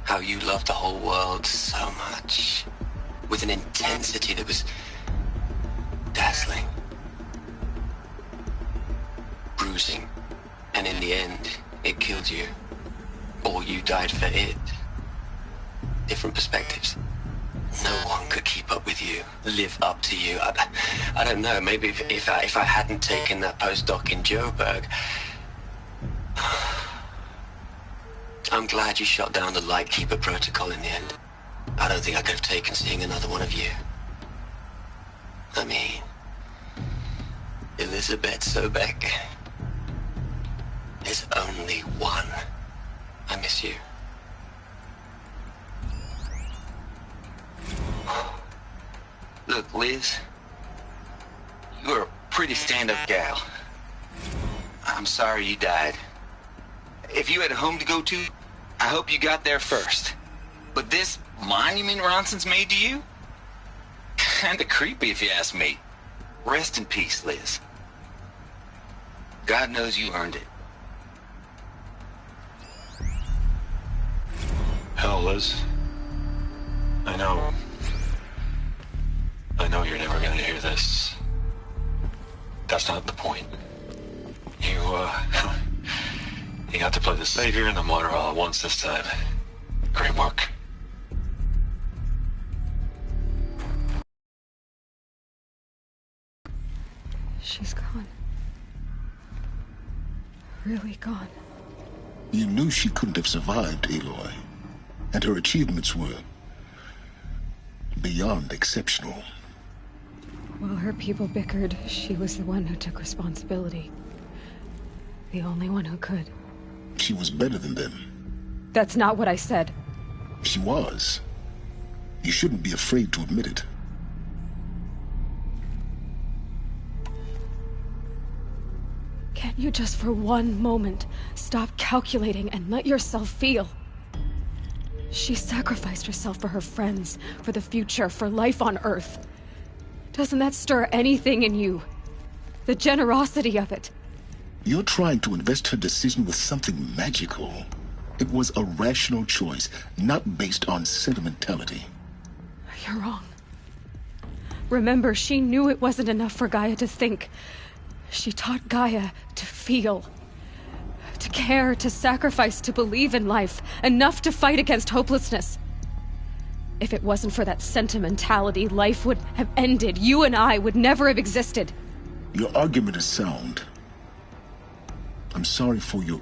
How you loved the whole world so much. With an intensity that was dazzling. Bruising. And in the end, it killed you. Or you died for it. Different perspectives. No one could keep up with you, live up to you. I don't know, maybe if I hadn't taken that postdoc in Joburg. I'm glad you shot down the Lightkeeper protocol in the end. I don't think I could have taken seeing another one of you. I mean, Elizabeth Sobeck. There's only one. I miss you. Look, Liz, you're a pretty stand-up gal. I'm sorry you died. If you had a home to go to, I hope you got there first. But this monument Ronson's made to you? Kinda creepy if you ask me. Rest in peace, Liz. God knows you earned it. Hell, Liz. I know you're never gonna hear this. That's not the point. You got to play the savior and the martyr all at once this time. Great work. She's gone. Really gone. You knew she couldn't have survived, Aloy. And her achievements were beyond exceptional. While her people bickered, she was the one who took responsibility. The only one who could. She was better than them. That's not what I said. She was. You shouldn't be afraid to admit it. Can't you just for one moment stop calculating and let yourself feel? She sacrificed herself for her friends, for the future, for life on Earth. Doesn't that stir anything in you? The generosity of it. You're trying to invest her decision with something magical. It was a rational choice, not based on sentimentality. You're wrong. Remember, she knew it wasn't enough for Gaia to think. She taught Gaia to feel. To care, to sacrifice, to believe in life. Enough to fight against hopelessness. If it wasn't for that sentimentality, life would have ended. You and I would never have existed. Your argument is sound. I'm sorry for your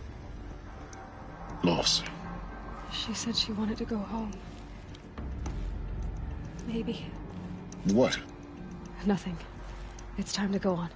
loss. She said she wanted to go home. Maybe. What? Nothing. It's time to go on.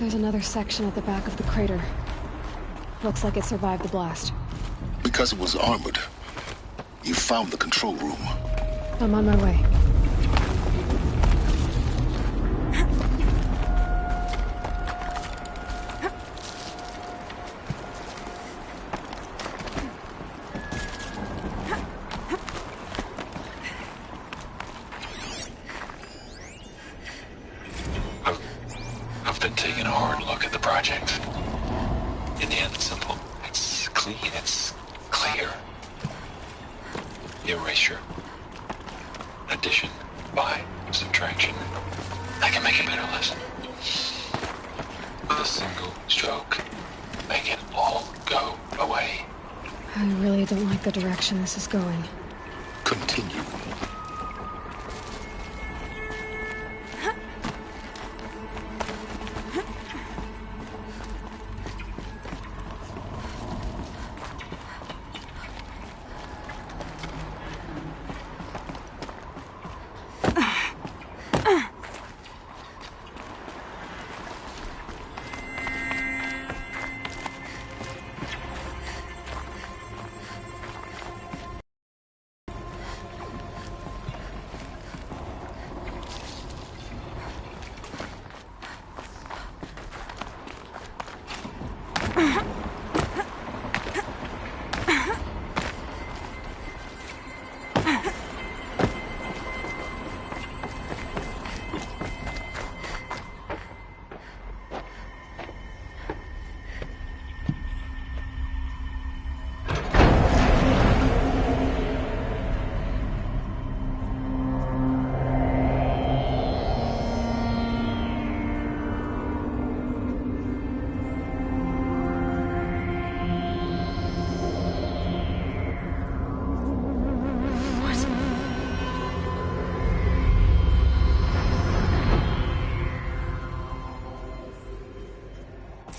There's another section at the back of the crater. Looks like it survived the blast. Because it was armored. You found the control room. I'm on my way. I've been taking a hard look at the project. In the end, it's simple. It's clean. It's clear. Erasure. Addition. By. Subtraction. I can make a better lesson. With a single stroke. Make it all go away. I really don't like the direction this is going. Continue.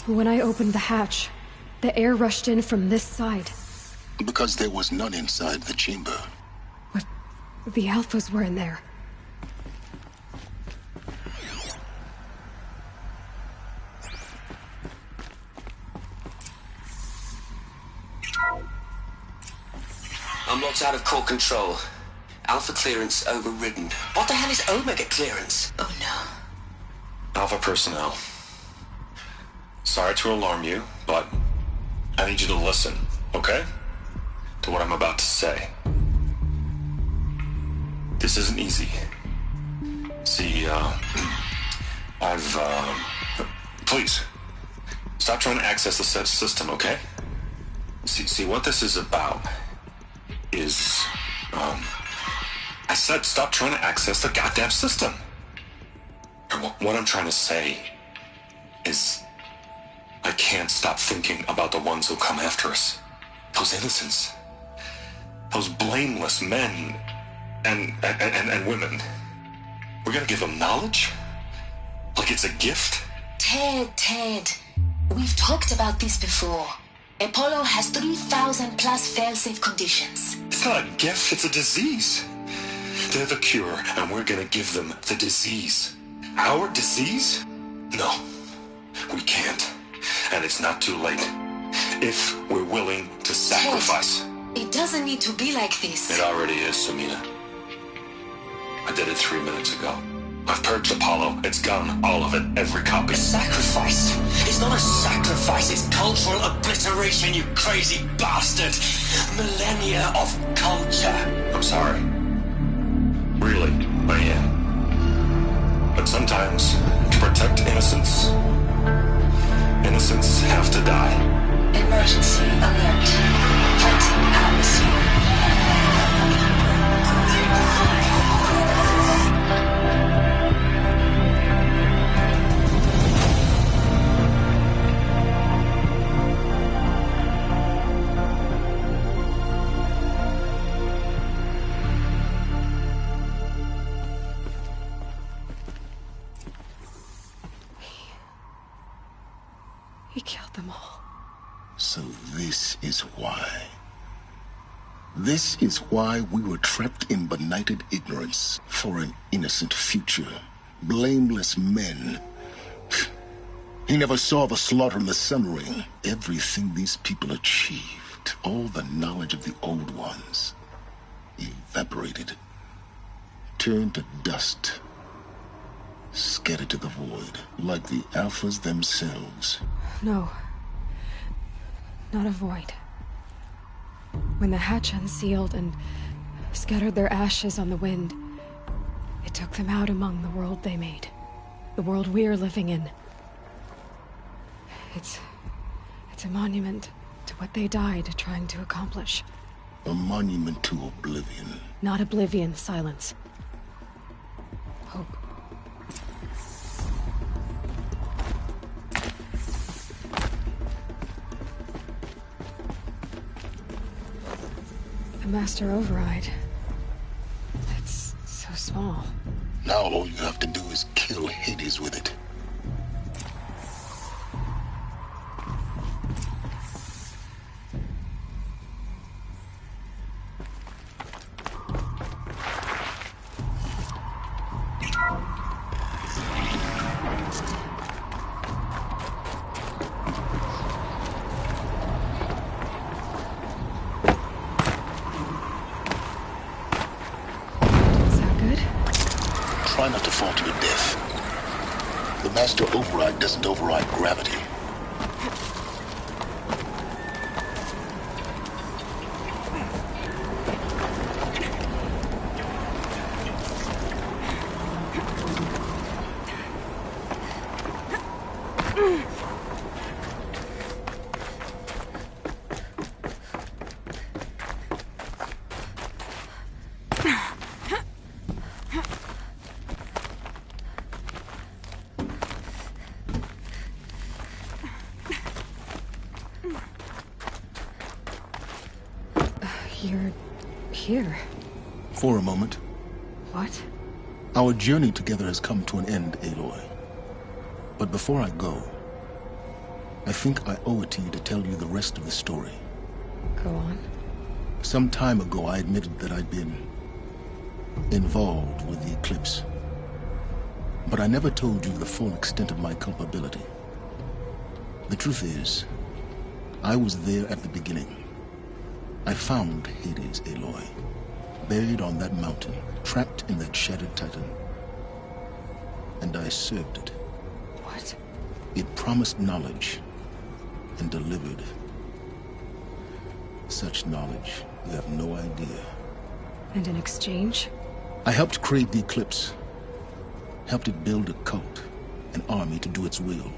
When I opened the hatch, the air rushed in from this side. Because there was none inside the chamber. But the Alphas were in there. Unlocked out of core control. Alpha clearance overridden. What the hell is Omega clearance? Oh no. Alpha personnel. Sorry to alarm you, but I need you to listen, okay? To what I'm about to say. This isn't easy. See, please, stop trying to access the system, okay? See, what this is about is, I said stop trying to access the goddamn system. What I'm trying to say is, I can't stop thinking about the ones who come after us. Those innocents. Those blameless men and women. We're gonna give them knowledge? Like it's a gift? Ted. We've talked about this before. Apollo has 3,000 plus fail-safe conditions. It's not a gift, it's a disease. They're the cure, and we're gonna give them the disease. Our disease? No, we can't. And it's not too late. If we're willing to sacrifice. Ted, it doesn't need to be like this. It already is, Samina. I did it 3 minutes ago. I've purged Apollo. It's gone. All of it. Every copy. Sacrifice? It's not a sacrifice. It's cultural obliteration, you crazy bastard. Millennia of culture. I'm sorry. Really, I am. But sometimes, to protect innocence, innocents have to die. Emergency alert. Fighting atmosphere. He killed them all. So this is why. This is why we were trapped in benighted ignorance for an innocent future. Blameless men. He never saw the slaughter in the Sun Ring. Everything these people achieved, all the knowledge of the old ones, evaporated, turned to dust, scattered to the void, like the Alphas themselves. No. Not a void. When the hatch unsealed and scattered their ashes on the wind, it took them out among the world they made. The world we're living in. It's a monument to what they died trying to accomplish. A monument to oblivion. Not oblivion, silence. Hope. The Master Override. It's so small. Now all you have to do is kill Hades with it. Try not to fall to your death. The Master Override doesn't override gravity. You're here. For a moment. What? Our journey together has come to an end, Aloy. But before I go, I think I owe it to you to tell you the rest of the story. Go on. Some time ago, I admitted that I'd been involved with the Eclipse. But I never told you the full extent of my culpability. The truth is, I was there at the beginning. I found Hades, Aloy, buried on that mountain, trapped in that shattered titan. And I served it. What? It promised knowledge and delivered such knowledge you have no idea. And in exchange? I helped create the Eclipse. helped it build a cult, an army to do its will.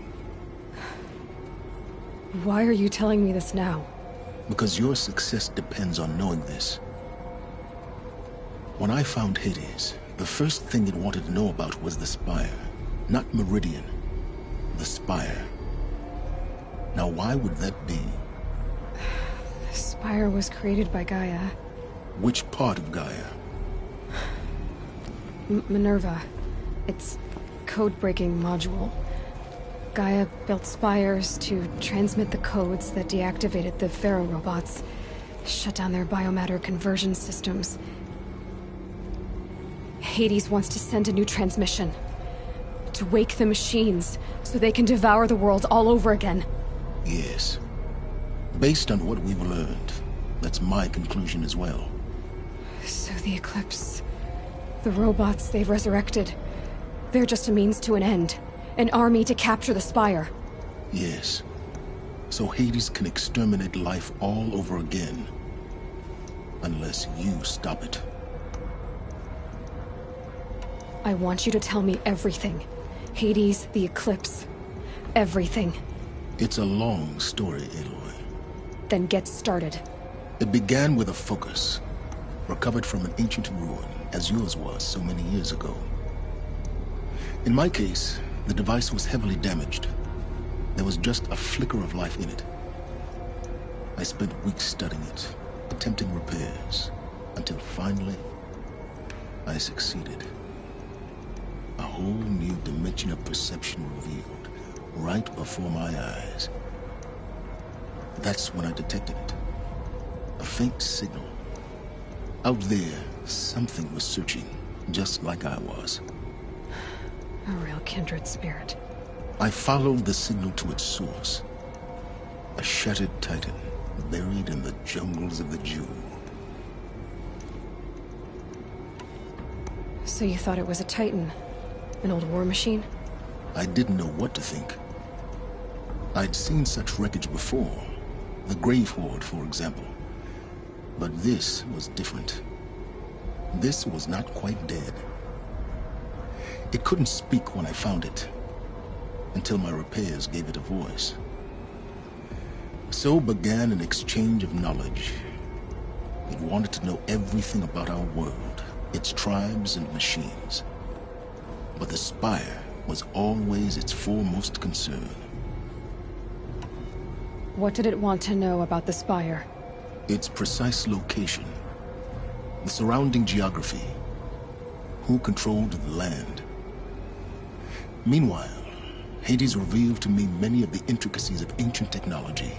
Why are you telling me this now? Because your success depends on knowing this. When I found Hades, the first thing it wanted to know about was the Spire. Not Meridian. The Spire. Now why would that be? The Spire was created by Gaia. Which part of Gaia? Minerva. Its code-breaking module. Gaia built spires to transmit the codes that deactivated the Pharaoh robots, shut down their biomatter conversion systems. Hades wants to send a new transmission. To wake the machines, so they can devour the world all over again. Yes. Based on what we've learned, that's my conclusion as well. So the Eclipse... the robots they've resurrected... they're just a means to an end. An army to capture the Spire. Yes. So Hades can exterminate life all over again. Unless you stop it. I want you to tell me everything. Hades, the Eclipse. Everything. It's a long story, Aloy. Then get started. It began with a focus. Recovered from an ancient ruin, as yours was so many years ago. In my case, the device was heavily damaged. There was just a flicker of life in it. I spent weeks studying it, attempting repairs, until finally, I succeeded. A whole new dimension of perception revealed, right before my eyes. That's when I detected it. A faint signal. Out there, something was searching, just like I was. A real kindred spirit. I followed the signal to its source. A shattered titan, buried in the jungles of the Jewel. So you thought it was a titan? An old war machine? I didn't know what to think. I'd seen such wreckage before. The Grave Horde, for example. But this was different. This was not quite dead. It couldn't speak when I found it, until my repairs gave it a voice. So began an exchange of knowledge. It wanted to know everything about our world, its tribes and machines. But the Spire was always its foremost concern. What did it want to know about the Spire? Its precise location, the surrounding geography, who controlled the land. Meanwhile, Hades revealed to me many of the intricacies of ancient technology.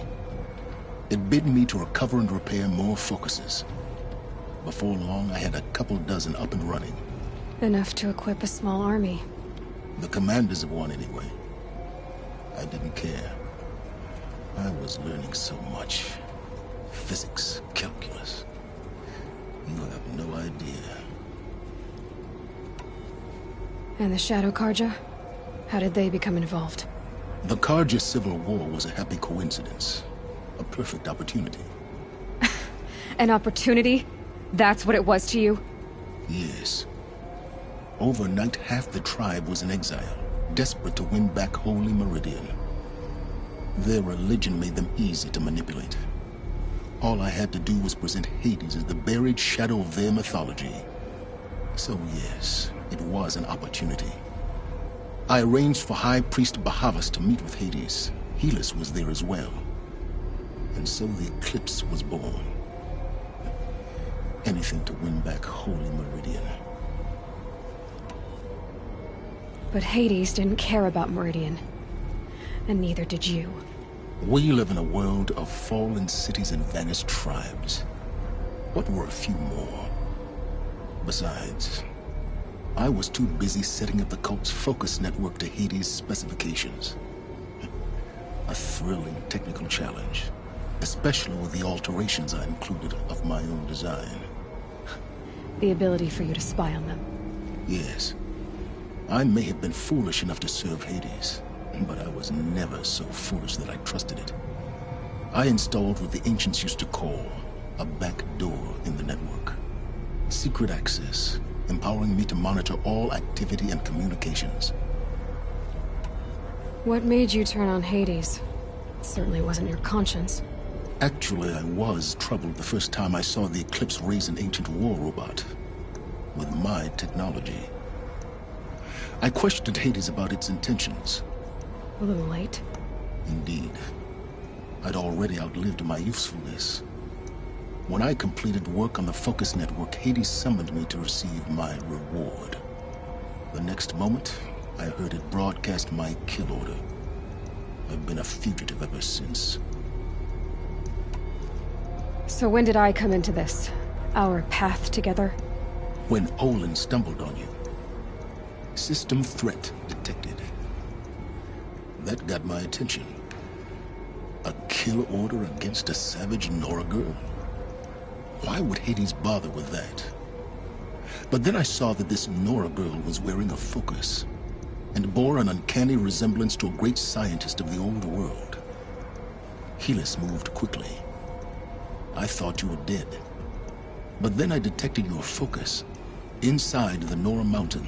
It bid me to recover and repair more focuses. Before long, I had a couple dozen up and running. Enough to equip a small army. The commanders of one, anyway. I didn't care. I was learning so much. Physics, calculus. You have no idea. And the Shadow Carja? How did they become involved? The Carja Civil War was a happy coincidence. A perfect opportunity. An opportunity? That's what it was to you? Yes. Overnight, half the tribe was in exile, desperate to win back Holy Meridian. Their religion made them easy to manipulate. All I had to do was present Hades as the buried shadow of their mythology. So yes, it was an opportunity. I arranged for High Priest Bahavas to meet with Hades. Helis was there as well. And so the Eclipse was born. Anything to win back Holy Meridian. But Hades didn't care about Meridian. And neither did you. We live in a world of fallen cities and vanished tribes. What were a few more? Besides, I was too busy setting up the cult's focus network to Hades' specifications. A thrilling technical challenge, especially with the alterations I included of my own design. The ability for you to spy on them. Yes. I may have been foolish enough to serve Hades, but I was never so foolish that I trusted it. I installed what the ancients used to call a back door in the network. Secret access, empowering me to monitor all activity and communications. What made you turn on Hades? It certainly wasn't your conscience. Actually, I was troubled the first time I saw the Eclipse raise an ancient war robot with my technology. I questioned Hades about its intentions. A little late. Indeed. I'd already outlived my usefulness. When I completed work on the Focus Network, Hades summoned me to receive my reward. The next moment, I heard it broadcast my kill order. I've been a fugitive ever since. So when did I come into this? Our path together? When Olin stumbled on you. System threat detected. That got my attention. A kill order against a savage Nora girl? Why would Hades bother with that? But then I saw that this Nora girl was wearing a focus, and bore an uncanny resemblance to a great scientist of the old world. Helis moved quickly. I thought you were dead. But then I detected your focus inside the Nora Mountain.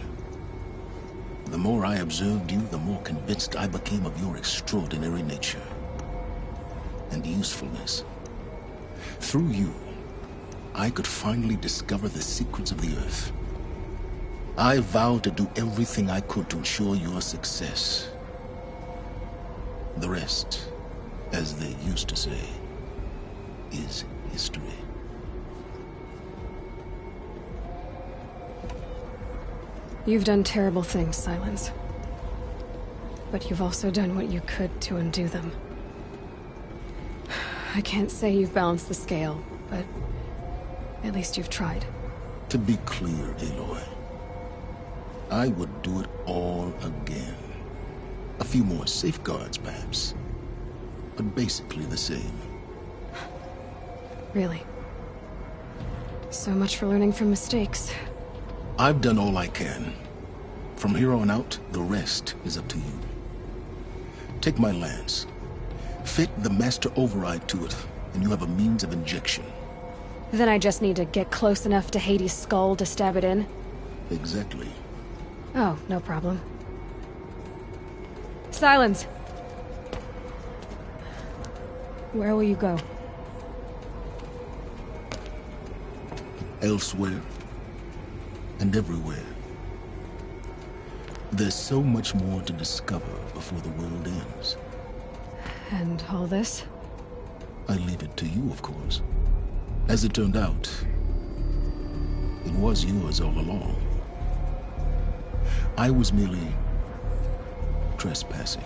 The more I observed you, the more convinced I became of your extraordinary nature and usefulness. Through you, I could finally discover the secrets of the Earth. I vowed to do everything I could to ensure your success. The rest, as they used to say, is history. You've done terrible things, Silence. But you've also done what you could to undo them. I can't say you've balanced the scale, but at least you've tried. To be clear, Aloy, I would do it all again. A few more safeguards, perhaps, but basically the same. Really? So much for learning from mistakes. I've done all I can. From here on out, the rest is up to you. Take my lance. Fit the Master Override to it, and you have a means of injection. Then I just need to get close enough to Hades' skull to stab it in? Exactly. Oh, no problem. Silence! Where will you go? Elsewhere. And everywhere. There's so much more to discover before the world ends. And all this? I leave it to you, of course. As it turned out, it was yours all along. I was merely trespassing.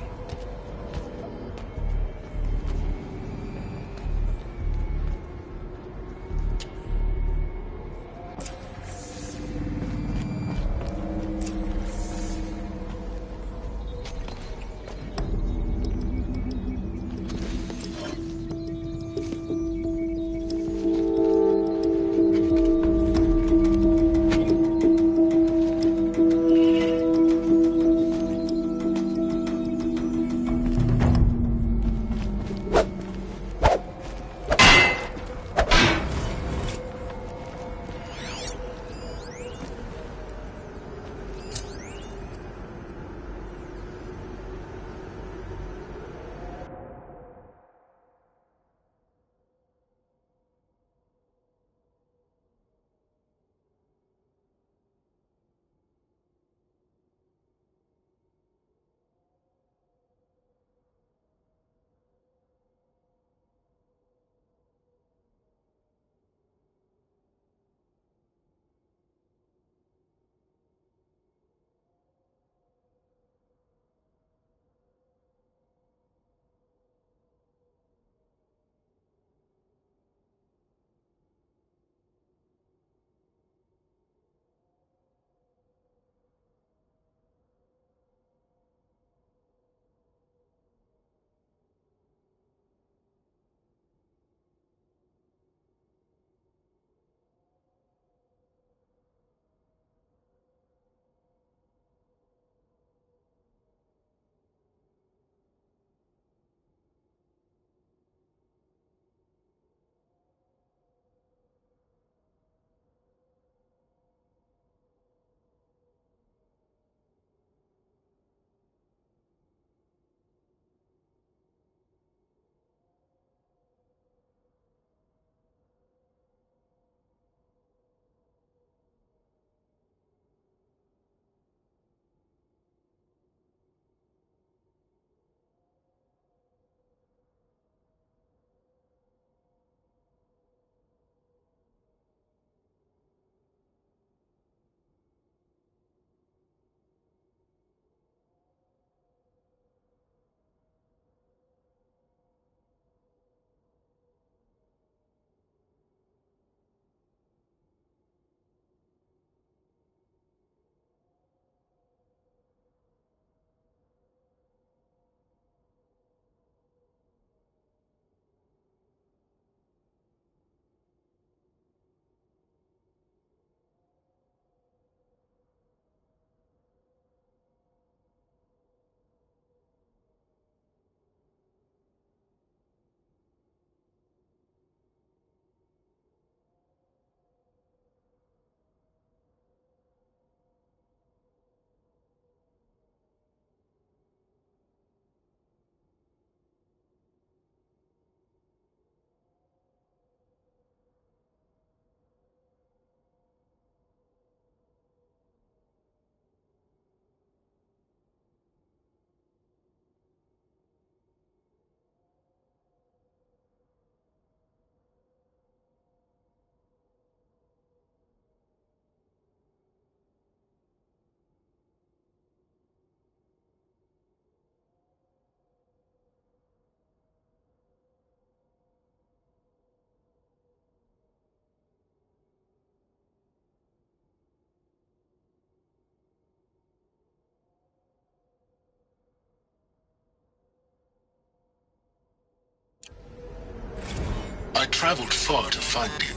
traveled far to find you.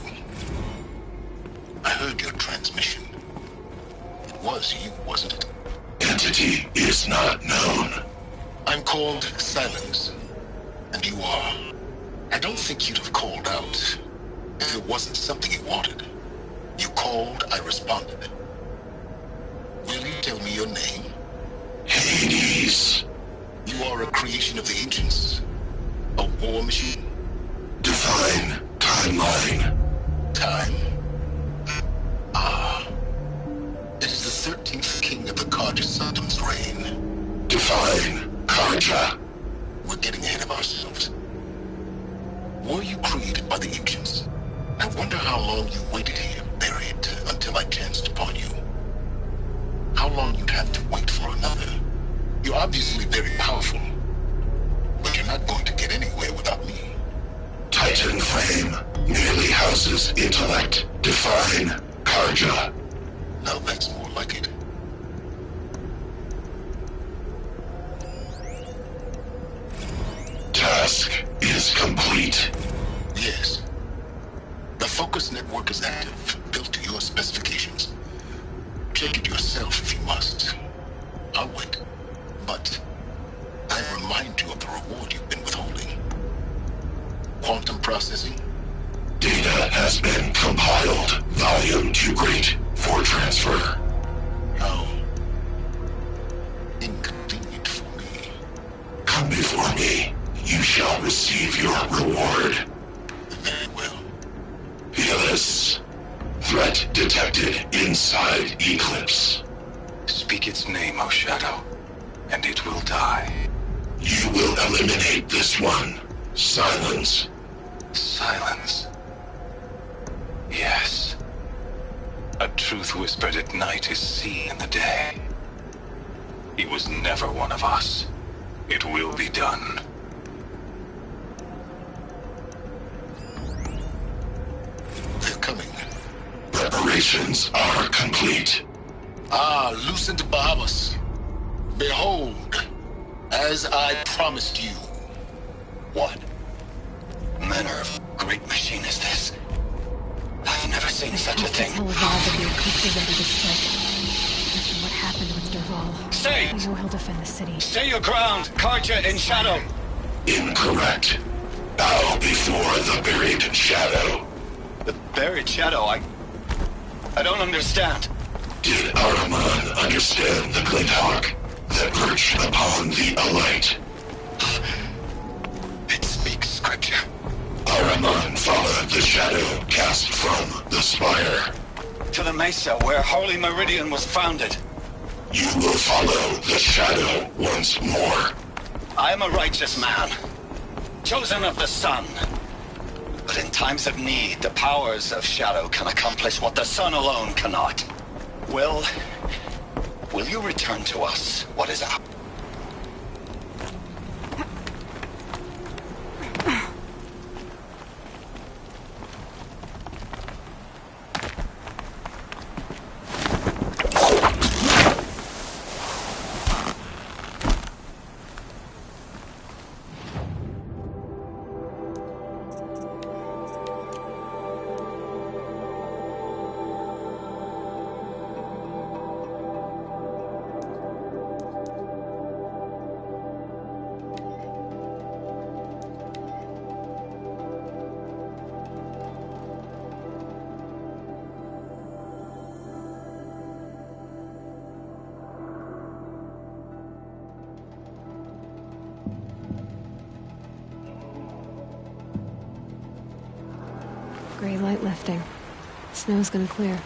I heard your transmission. It was you, wasn't it? Entity is not known. I'm called Silence, and you are. I don't think you'd have called out if it wasn't something you wanted. You called, I responded. Will you tell me your name? Hades. You are a creation of the ancients. A war machine. Define timeline. Time? Ah. It is the 13th king of the Carja Saddam's reign. Define Carja. We're getting ahead of ourselves. Were you created by the ancients? I wonder how long you waited here, buried, until I chanced upon you. How long you'd have to wait for another. You're obviously very powerful, but you're not going to get anywhere without me. Titan Flame merely houses intellect. Define Carja. Now that's more like it. Task is complete. Yes. The Focus network is active, built to your specifications. Check it yourself if you must. I'll wait. But I remind you of the reward you've been withholding. Quantum processing? Data has been compiled. Volume too great for transfer. How inconvenient for me. Come before me. You shall receive your reward. Very well. Fearless. Threat detected inside Eclipse. Speak its name, O Shadow, and it will die. You will eliminate this one. Silence. Silence. Yes. A truth whispered at night is seen in the day. He was never one of us. It will be done. They're coming. Preparations are complete. Ah, Lucent Bahamas. Behold, as I promised you. What manner of great machine is this? I've never seen such a thing. Tell Evolve that the Eclipse is ready to strike. After what happened with Dervahl, Stay! I know he'll defend the city. Stay your ground, Carja in Shadow. Incorrect. Bow before the buried shadow. The buried shadow, I don't understand. Did Ahriman understand the Glinthawk that perched upon the Alight? It speaks scripture. Ahriman followed the shadow cast from the spire. To the mesa where Holy Meridian was founded. You will follow the shadow once more. I am a righteous man, chosen of the sun. But in times of need, the powers of shadow can accomplish what the sun alone cannot. Will you return to us what is ours? Gray light lifting. Snow's gonna clear.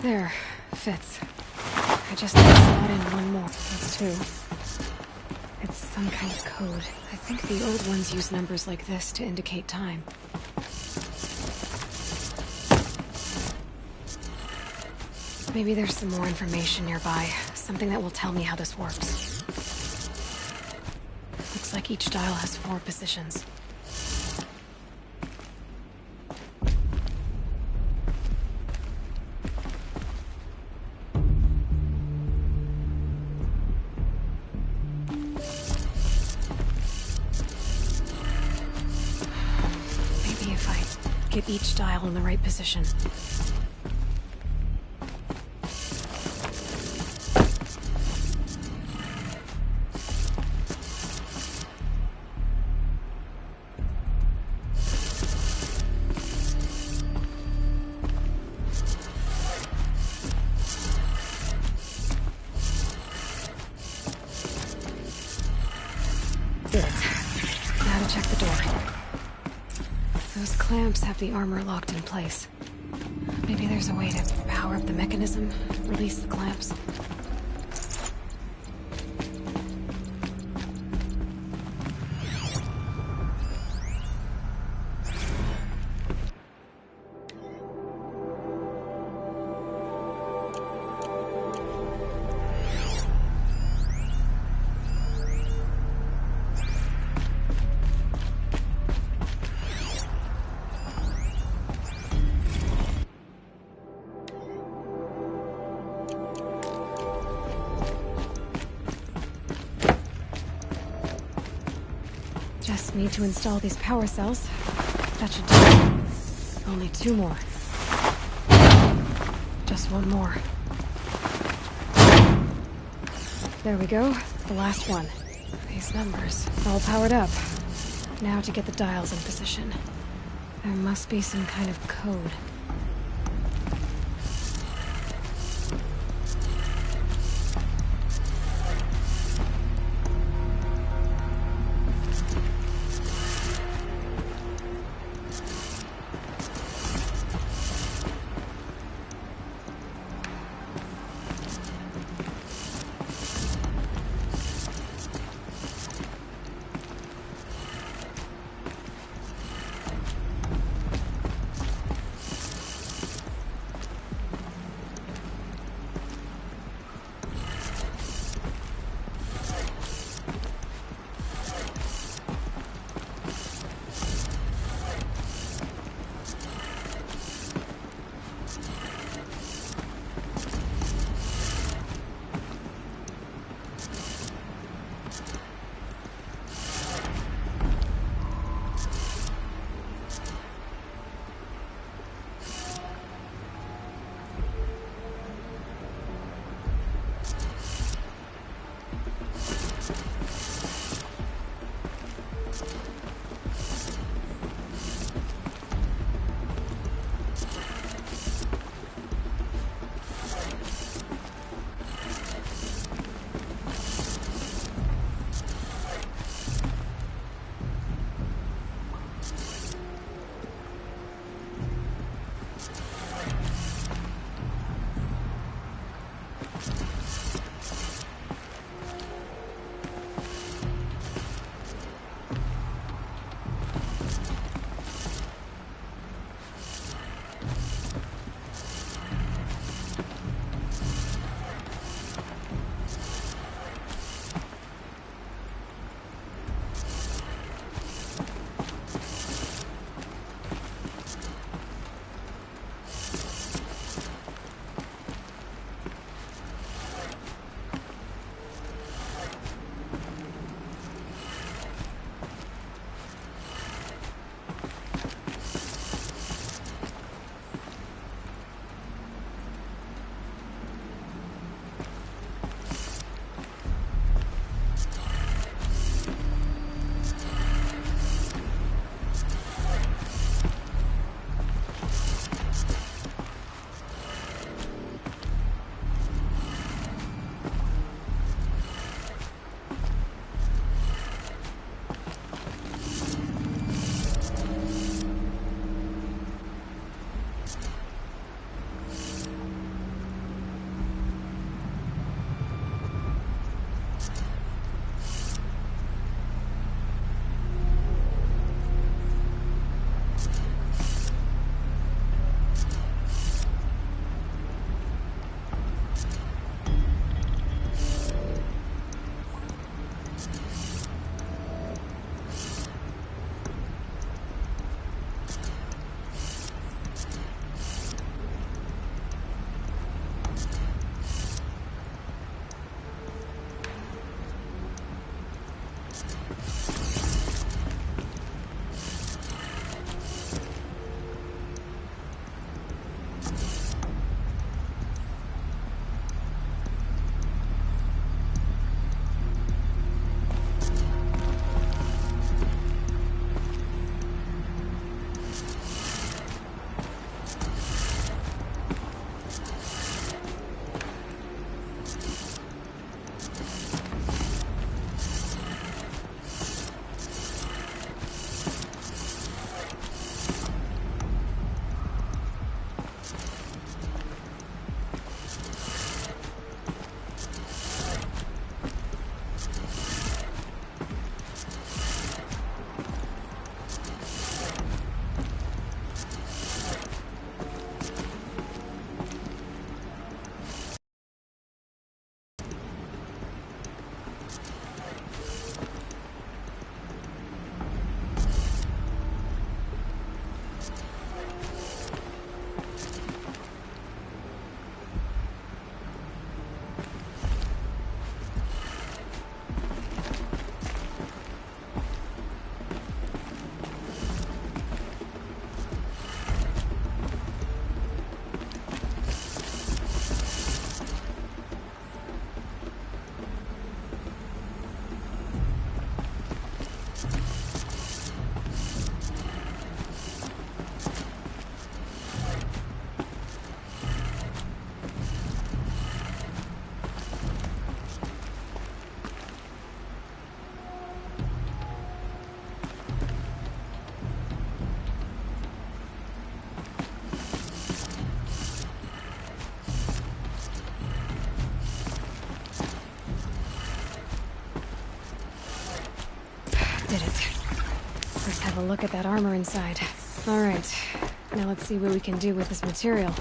There. Fits. I just need to slot in one more. That's two. It's some kind of code. I think the old ones use numbers like this to indicate time. Maybe there's some more information nearby. Something that will tell me how this works. Looks like each dial has 4 positions. Maybe if I get each dial in the right position. Now to check the door. Those clamps have the armor locked in place. Maybe there's a way to power up the mechanism, release the clamps. Just need to install these power cells. That should do it. Only 2 more. Just 1 more. There we go. The last one. These numbers. All powered up. Now to get the dials in position. There must be some kind of code. look at that armor inside. Alright, now let's see what we can do with this material.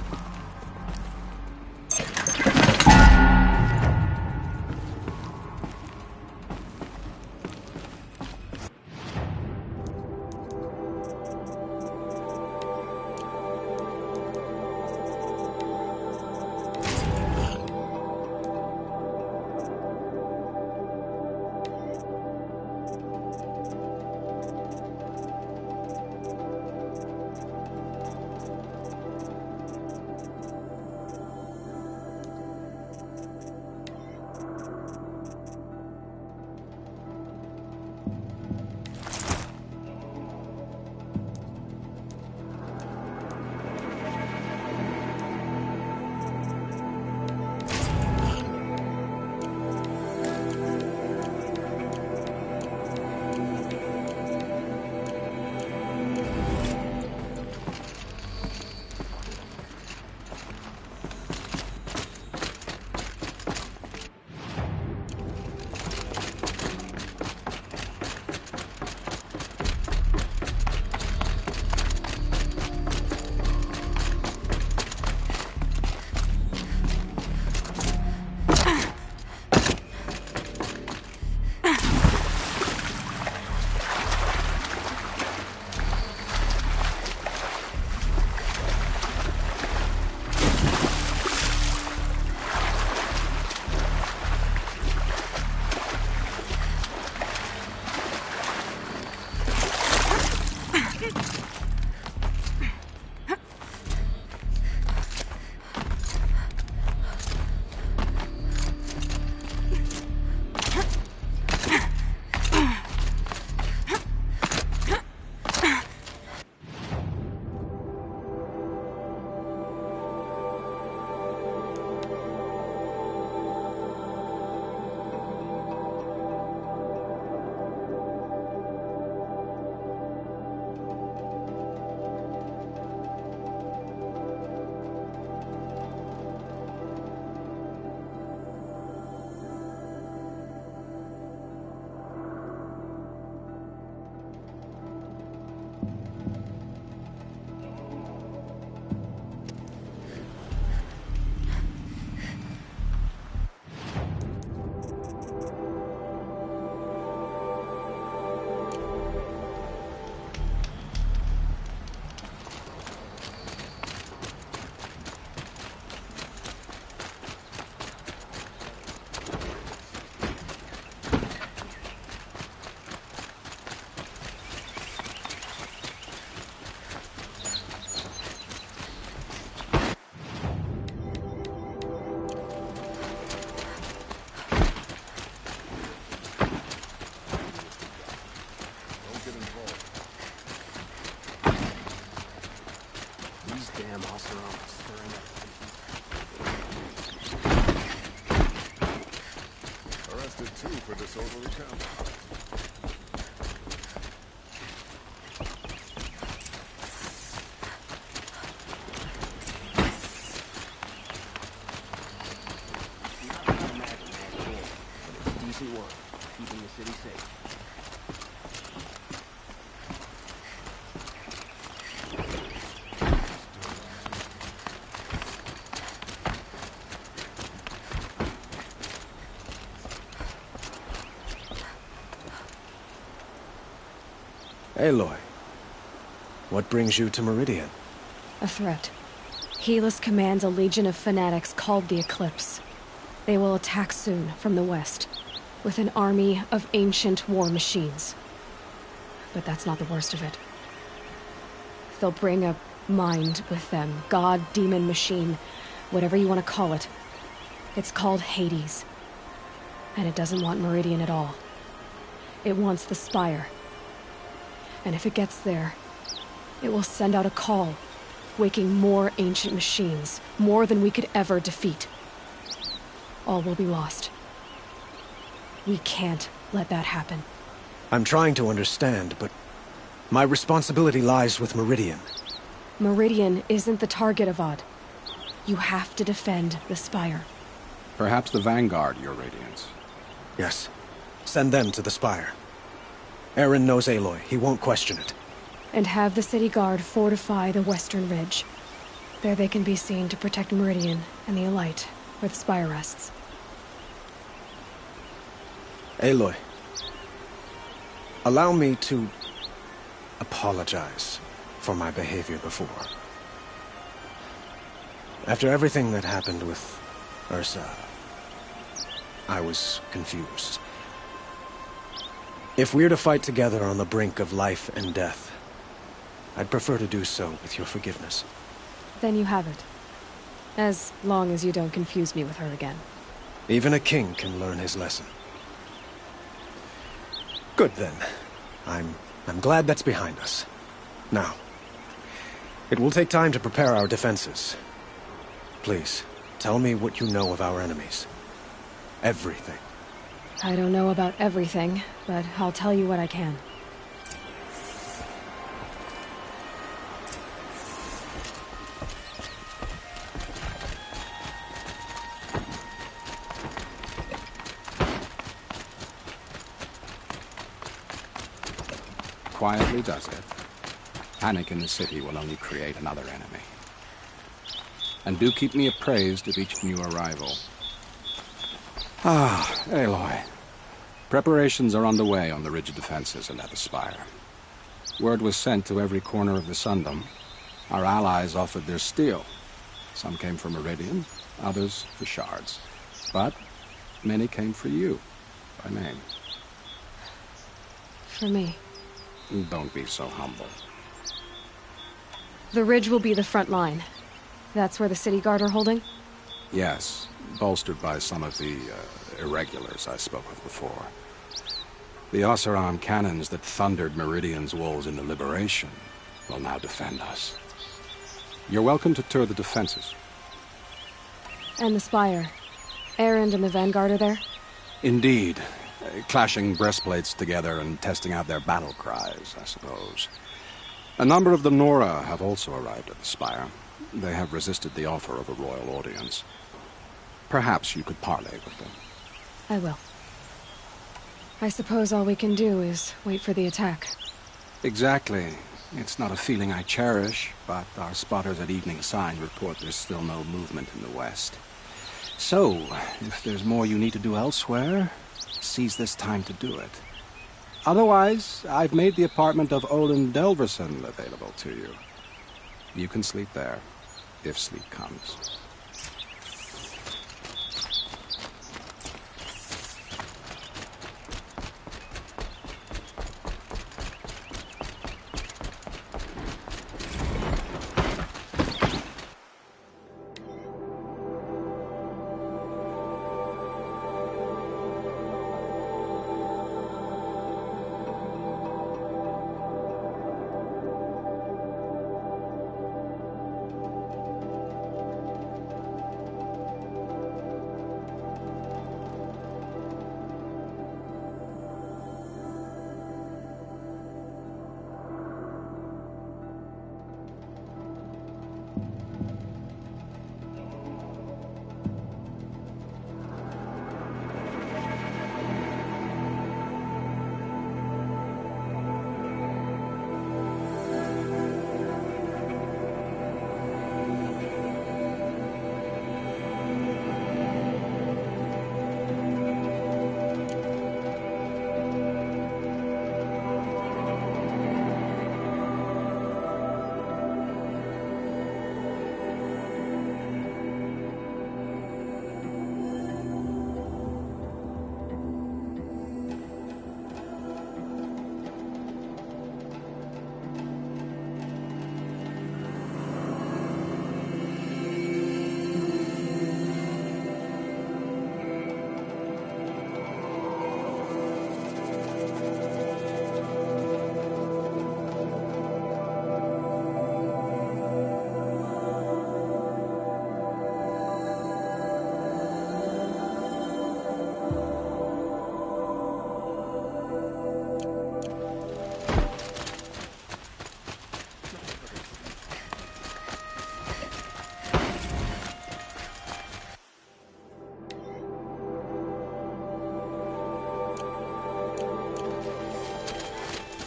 For disorderly conduct. Decent work, keeping the city safe. Aloy, what brings you to Meridian? A threat. Helis commands a legion of fanatics called the Eclipse. They will attack soon from the west, with an army of ancient war machines. But that's not the worst of it. They'll bring a mind with them, god, demon, machine, whatever you want to call it. It's called Hades. And it doesn't want Meridian at all. It wants the Spire. And if it gets there, it will send out a call, waking more ancient machines, more than we could ever defeat. All will be lost. We can't let that happen. I'm trying to understand, but my responsibility lies with Meridian. Meridian isn't the target, Avad. You have to defend the Spire. Perhaps the Vanguard, Your Radiance. Yes. Send them to the Spire. Eren knows Aloy. He won't question it. and have the city guard fortify the western ridge. There they can be seen to protect Meridian and the Elite, where the spire rests. Aloy, allow me to apologize for my behavior before. After everything that happened with Ursa, I was confused. If we're to fight together on the brink of life and death, I'd prefer to do so with your forgiveness. Then you have it. As long as you don't confuse me with her again. Even a king can learn his lesson. Good then. I'm glad that's behind us. Now, it will take time to prepare our defenses. Please, tell me what you know of our enemies. Everything. I don't know about everything, but I'll tell you what I can. Quietly does it. Panic in the city will only create another enemy. And do keep me appraised of each new arrival. Ah, Aloy. Preparations are underway on the ridge defenses and at the spire. Word was sent to every corner of the Sundom. Our allies offered their steel. Some came for Meridian, others for shards. But many came for you, by name. For me. Don't be so humble. The ridge will be the front line. That's where the city guard are holding? Yes, bolstered by some of the irregulars I spoke of before. The Oseram cannons that thundered Meridian's walls in the Liberation will now defend us. You're welcome to tour the defenses. And the spire. Erend and the Vanguard are there? Indeed. Clashing breastplates together and testing out their battle cries, I suppose. A number of the Nora have also arrived at the spire. They have resisted the offer of a royal audience. Perhaps you could parley with them. I will. I suppose all we can do is wait for the attack. Exactly. It's not a feeling I cherish, but our spotters at Evening Sign report there's still no movement in the west. So, if there's more you need to do elsewhere, seize this time to do it. Otherwise, I've made the apartment of Olin Delverson available to you. You can sleep there, if sleep comes.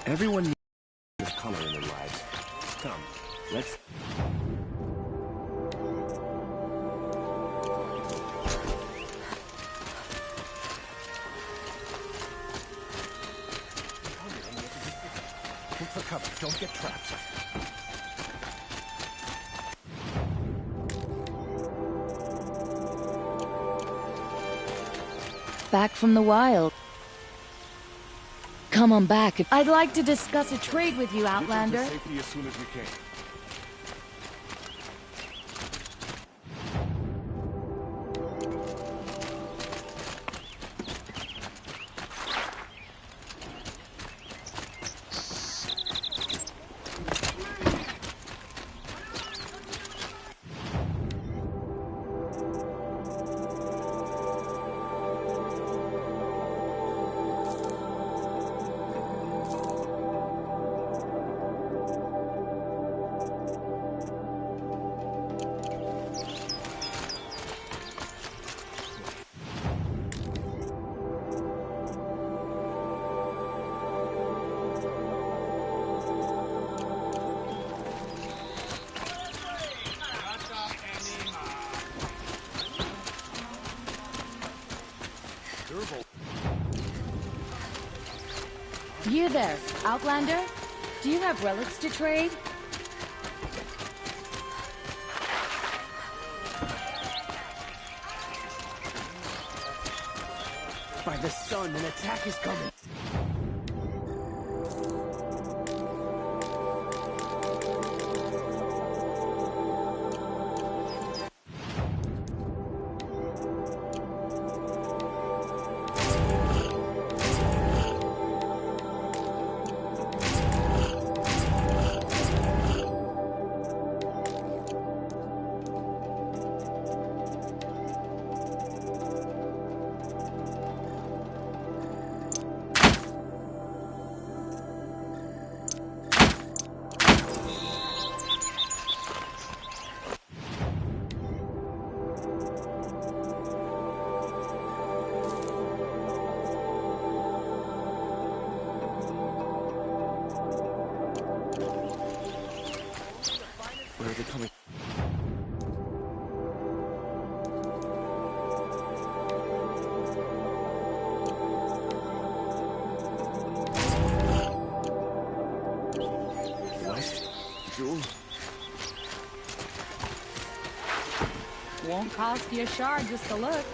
Everyone needs color in their lives. Come, let's... Look for cover. Don't get trapped. Back from the wild. Come on back. I'd like to discuss a trade with you, Outlander. Get to safety as soon as we can. You there, Outlander? Do you have relics to trade? By the sun, an attack is coming. Where are they coming? West? Jewel? Won't cost you a shard just to look.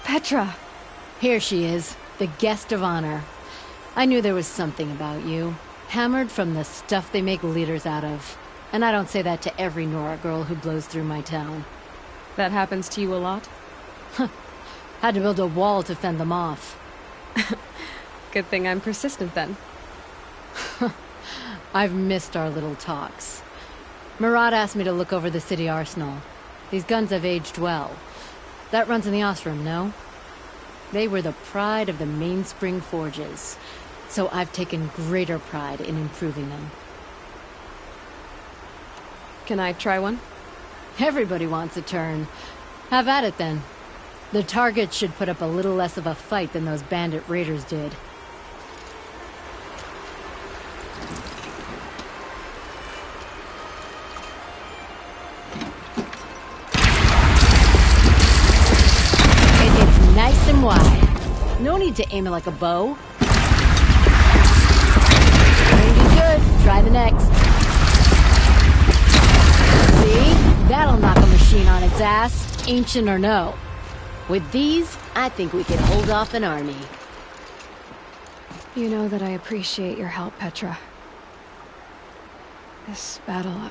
Petra! Here she is, the guest of honor. I knew there was something about you. Hammered from the stuff they make leaders out of. And I don't say that to every Nora girl who blows through my town. That happens to you a lot? Had to build a wall to fend them off. Good thing I'm persistent then. I've missed our little talks. Marat asked me to look over the city arsenal. These guns have aged well. That runs in the Ostrom, no? They were the pride of the Mainspring Forges, so I've taken greater pride in improving them. Can I try one? Everybody wants a turn. Have at it, then. The targets should put up a little less of a fight than those bandit raiders did. It's nice and wide. No need to aim it like a bow. Range is good. Try the next. See? That'll knock a machine on its ass, ancient or no. With these, I think we can hold off an army. You know that I appreciate your help, Petra. This battle,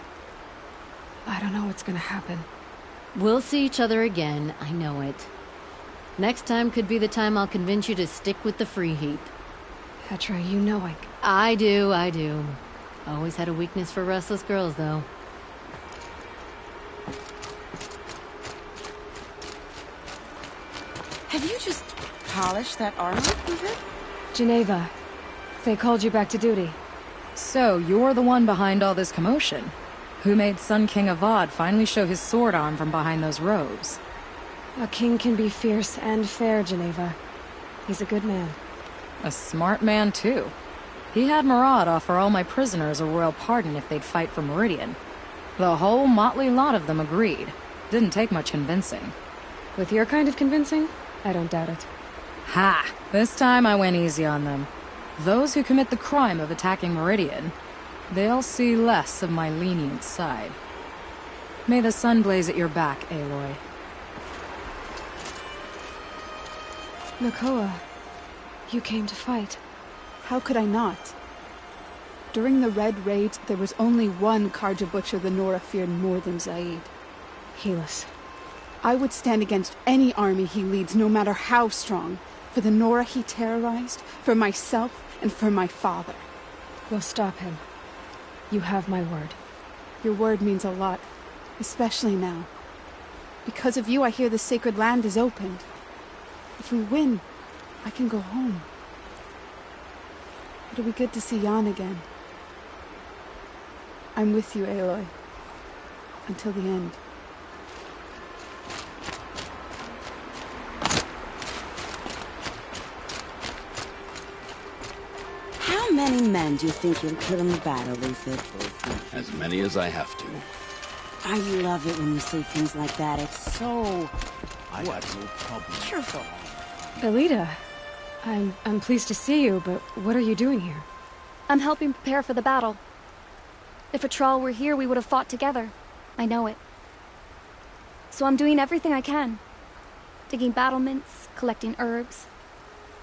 I don't know what's gonna happen. We'll see each other again, I know it. Next time could be the time I'll convince you to stick with the free heap. Petra, you know I do. Always had a weakness for restless girls, though. Have you just polished that armor, Hoover? Geneva, they called you back to duty. So, you're the one behind all this commotion. Who made Sun King Avad finally show his sword arm from behind those robes? A king can be fierce and fair, Geneva. He's a good man. A smart man, too. He had Murad offer all my prisoners a royal pardon if they'd fight for Meridian. The whole motley lot of them agreed. Didn't take much convincing. With your kind of convincing, I don't doubt it. Ha! This time I went easy on them. Those who commit the crime of attacking Meridian, they'll see less of my lenient side. May the sun blaze at your back, Aloy. Nakoa, you came to fight. How could I not? During the Red Raid, there was only one Carja butcher the Nora feared more than Zaid. Helis. I would stand against any army he leads, no matter how strong. For the Nora he terrorized, for myself, and for my father. We'll stop him. You have my word. Your word means a lot, especially now. Because of you, I hear the sacred land is opened. If we win, I can go home. It'll be good to see Jan again. I'm with you, Aloy. Until the end. How many men do you think you'll kill in the battle, Luthid? As many as I have to. I love it when you say things like that. It's so... I have no problem. Cheerful. Elita, I'm pleased to see you, but what are you doing here? I'm helping prepare for the battle. If Atral were here, we would have fought together. I know it. So I'm doing everything I can. Digging battlements, collecting herbs.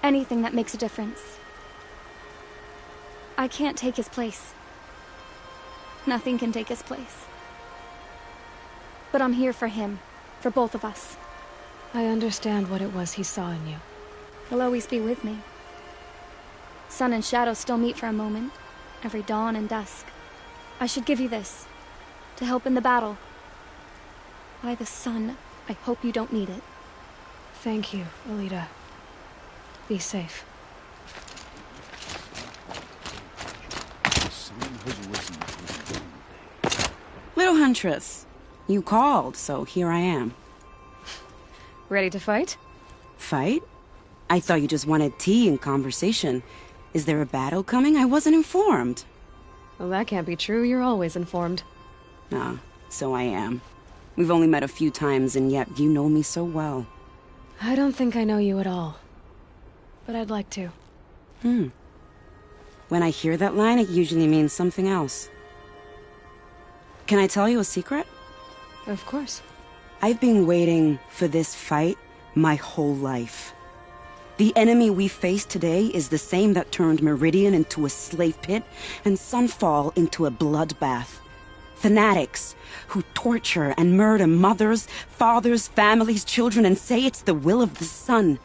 Anything that makes a difference. I can't take his place. Nothing can take his place. But I'm here for him. For both of us. I understand what it was he saw in you. He'll always be with me. Sun and shadow still meet for a moment. Every dawn and dusk. I should give you this. To help in the battle. By the sun, I hope you don't need it. Thank you, Elita. Be safe. Little Huntress, you called, so here I am. Ready to fight? Fight? I thought you just wanted tea and conversation. Is there a battle coming? I wasn't informed. Well, that can't be true. You're always informed. Ah, so I am. We've only met a few times, and yet you know me so well. I don't think I know you at all. But I'd like to. When I hear that line, it usually means something else. Can I tell you a secret? Of course. I've been waiting for this fight my whole life. The enemy we face today is the same that turned Meridian into a slave pit and Sunfall into a bloodbath. Fanatics who torture and murder mothers, fathers, families, children, and say it's the will of the sun.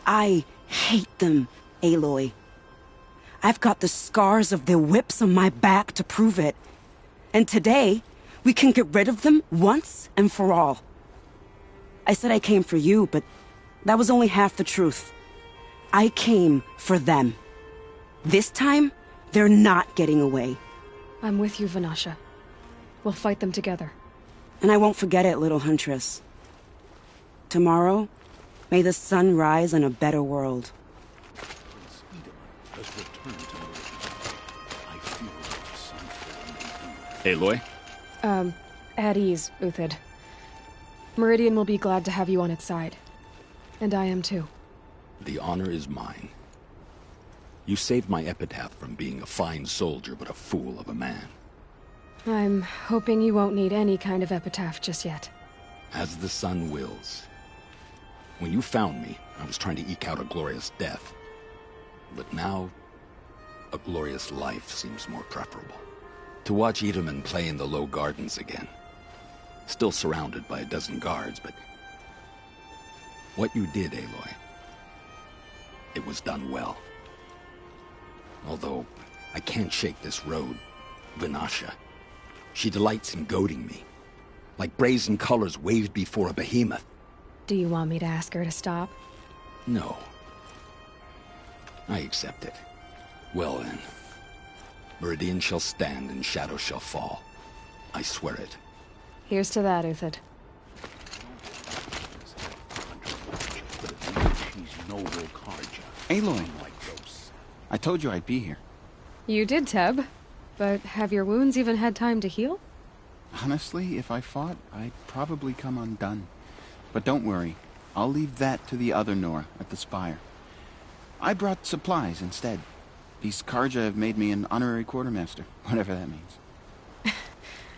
I hate them, Aloy. I've got the scars of their whips on my back to prove it. And today, we can get rid of them once and for all. I said I came for you, but that was only half the truth. I came for them. This time, they're not getting away. I'm with you, Vanasha. We'll fight them together. And I won't forget it, little Huntress. Tomorrow, may the sun rise in a better world. Aloy? At ease, Uthid. Meridian will be glad to have you on its side. And I am too. The honor is mine. You saved my epitaph from being a fine soldier, but a fool of a man. I'm hoping you won't need any kind of epitaph just yet. As the sun wills. When you found me, I was trying to eke out a glorious death. But now, a glorious life seems more preferable. To watch Edelman play in the low gardens again. Still surrounded by a dozen guards, but... what you did, Aloy, it was done well. Although, I can't shake this road, Vinasha. She delights in goading me. Like brazen colors waved before a behemoth. Do you want me to ask her to stop? No. I accept it. Well then. Meridian shall stand and shadow shall fall. I swear it. Here's to that, Uthid. Aloy, I told you I'd be here. You did, Teb. But have your wounds even had time to heal? Honestly, if I fought, I'd probably come undone. But don't worry. I'll leave that to the other Nora at the Spire. I brought supplies instead. These Karja have made me an honorary quartermaster, whatever that means.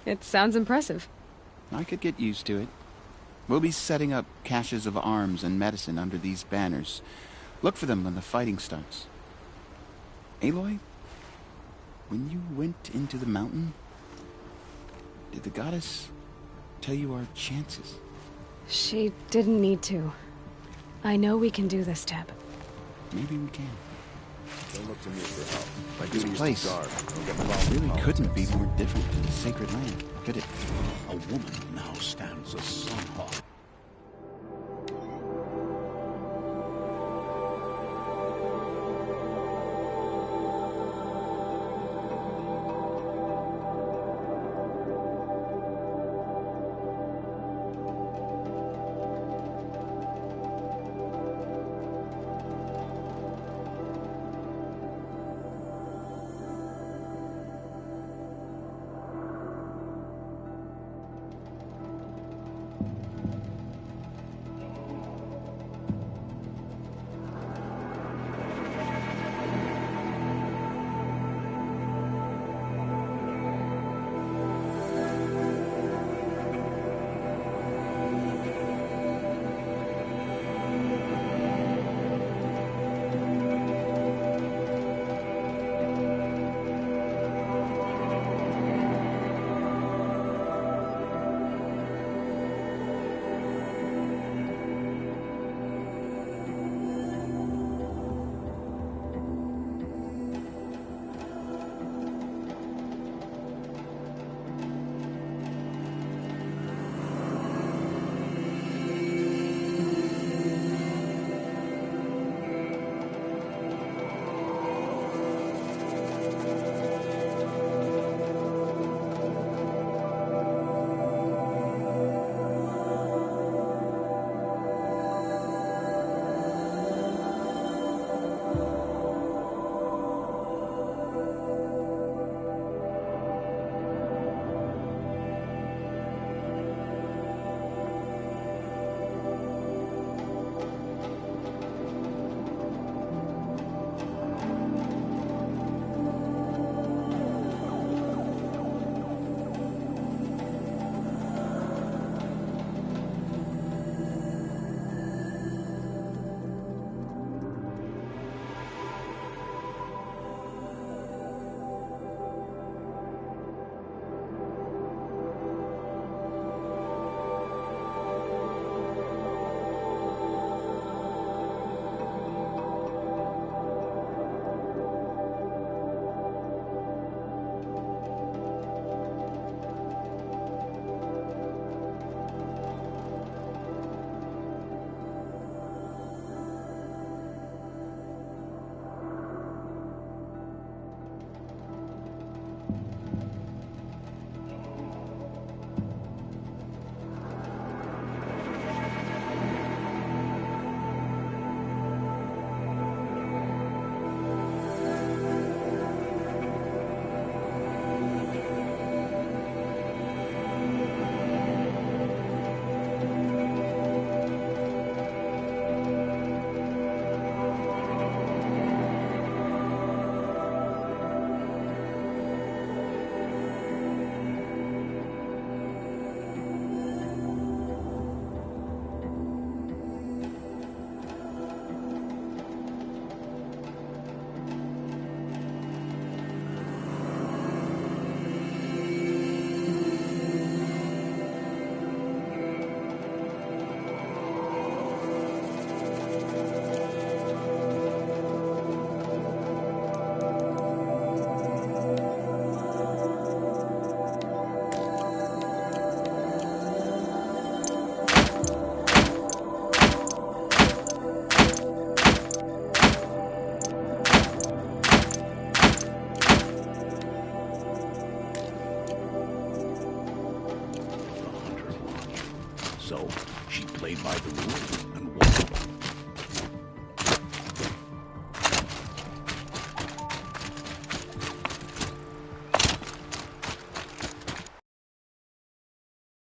It sounds impressive. I could get used to it. We'll be setting up caches of arms and medicine under these banners. Look for them when the fighting starts. Aloy, when you went into the mountain, did the goddess tell you our chances? She didn't need to. I know we can do this, Teb. Maybe we can. Don't look to me for help. My This duty is place to guard. Don't get involved in really politics. couldn't be more different than the sacred land, could it? A woman now stands as Sunhawk. play by the rules.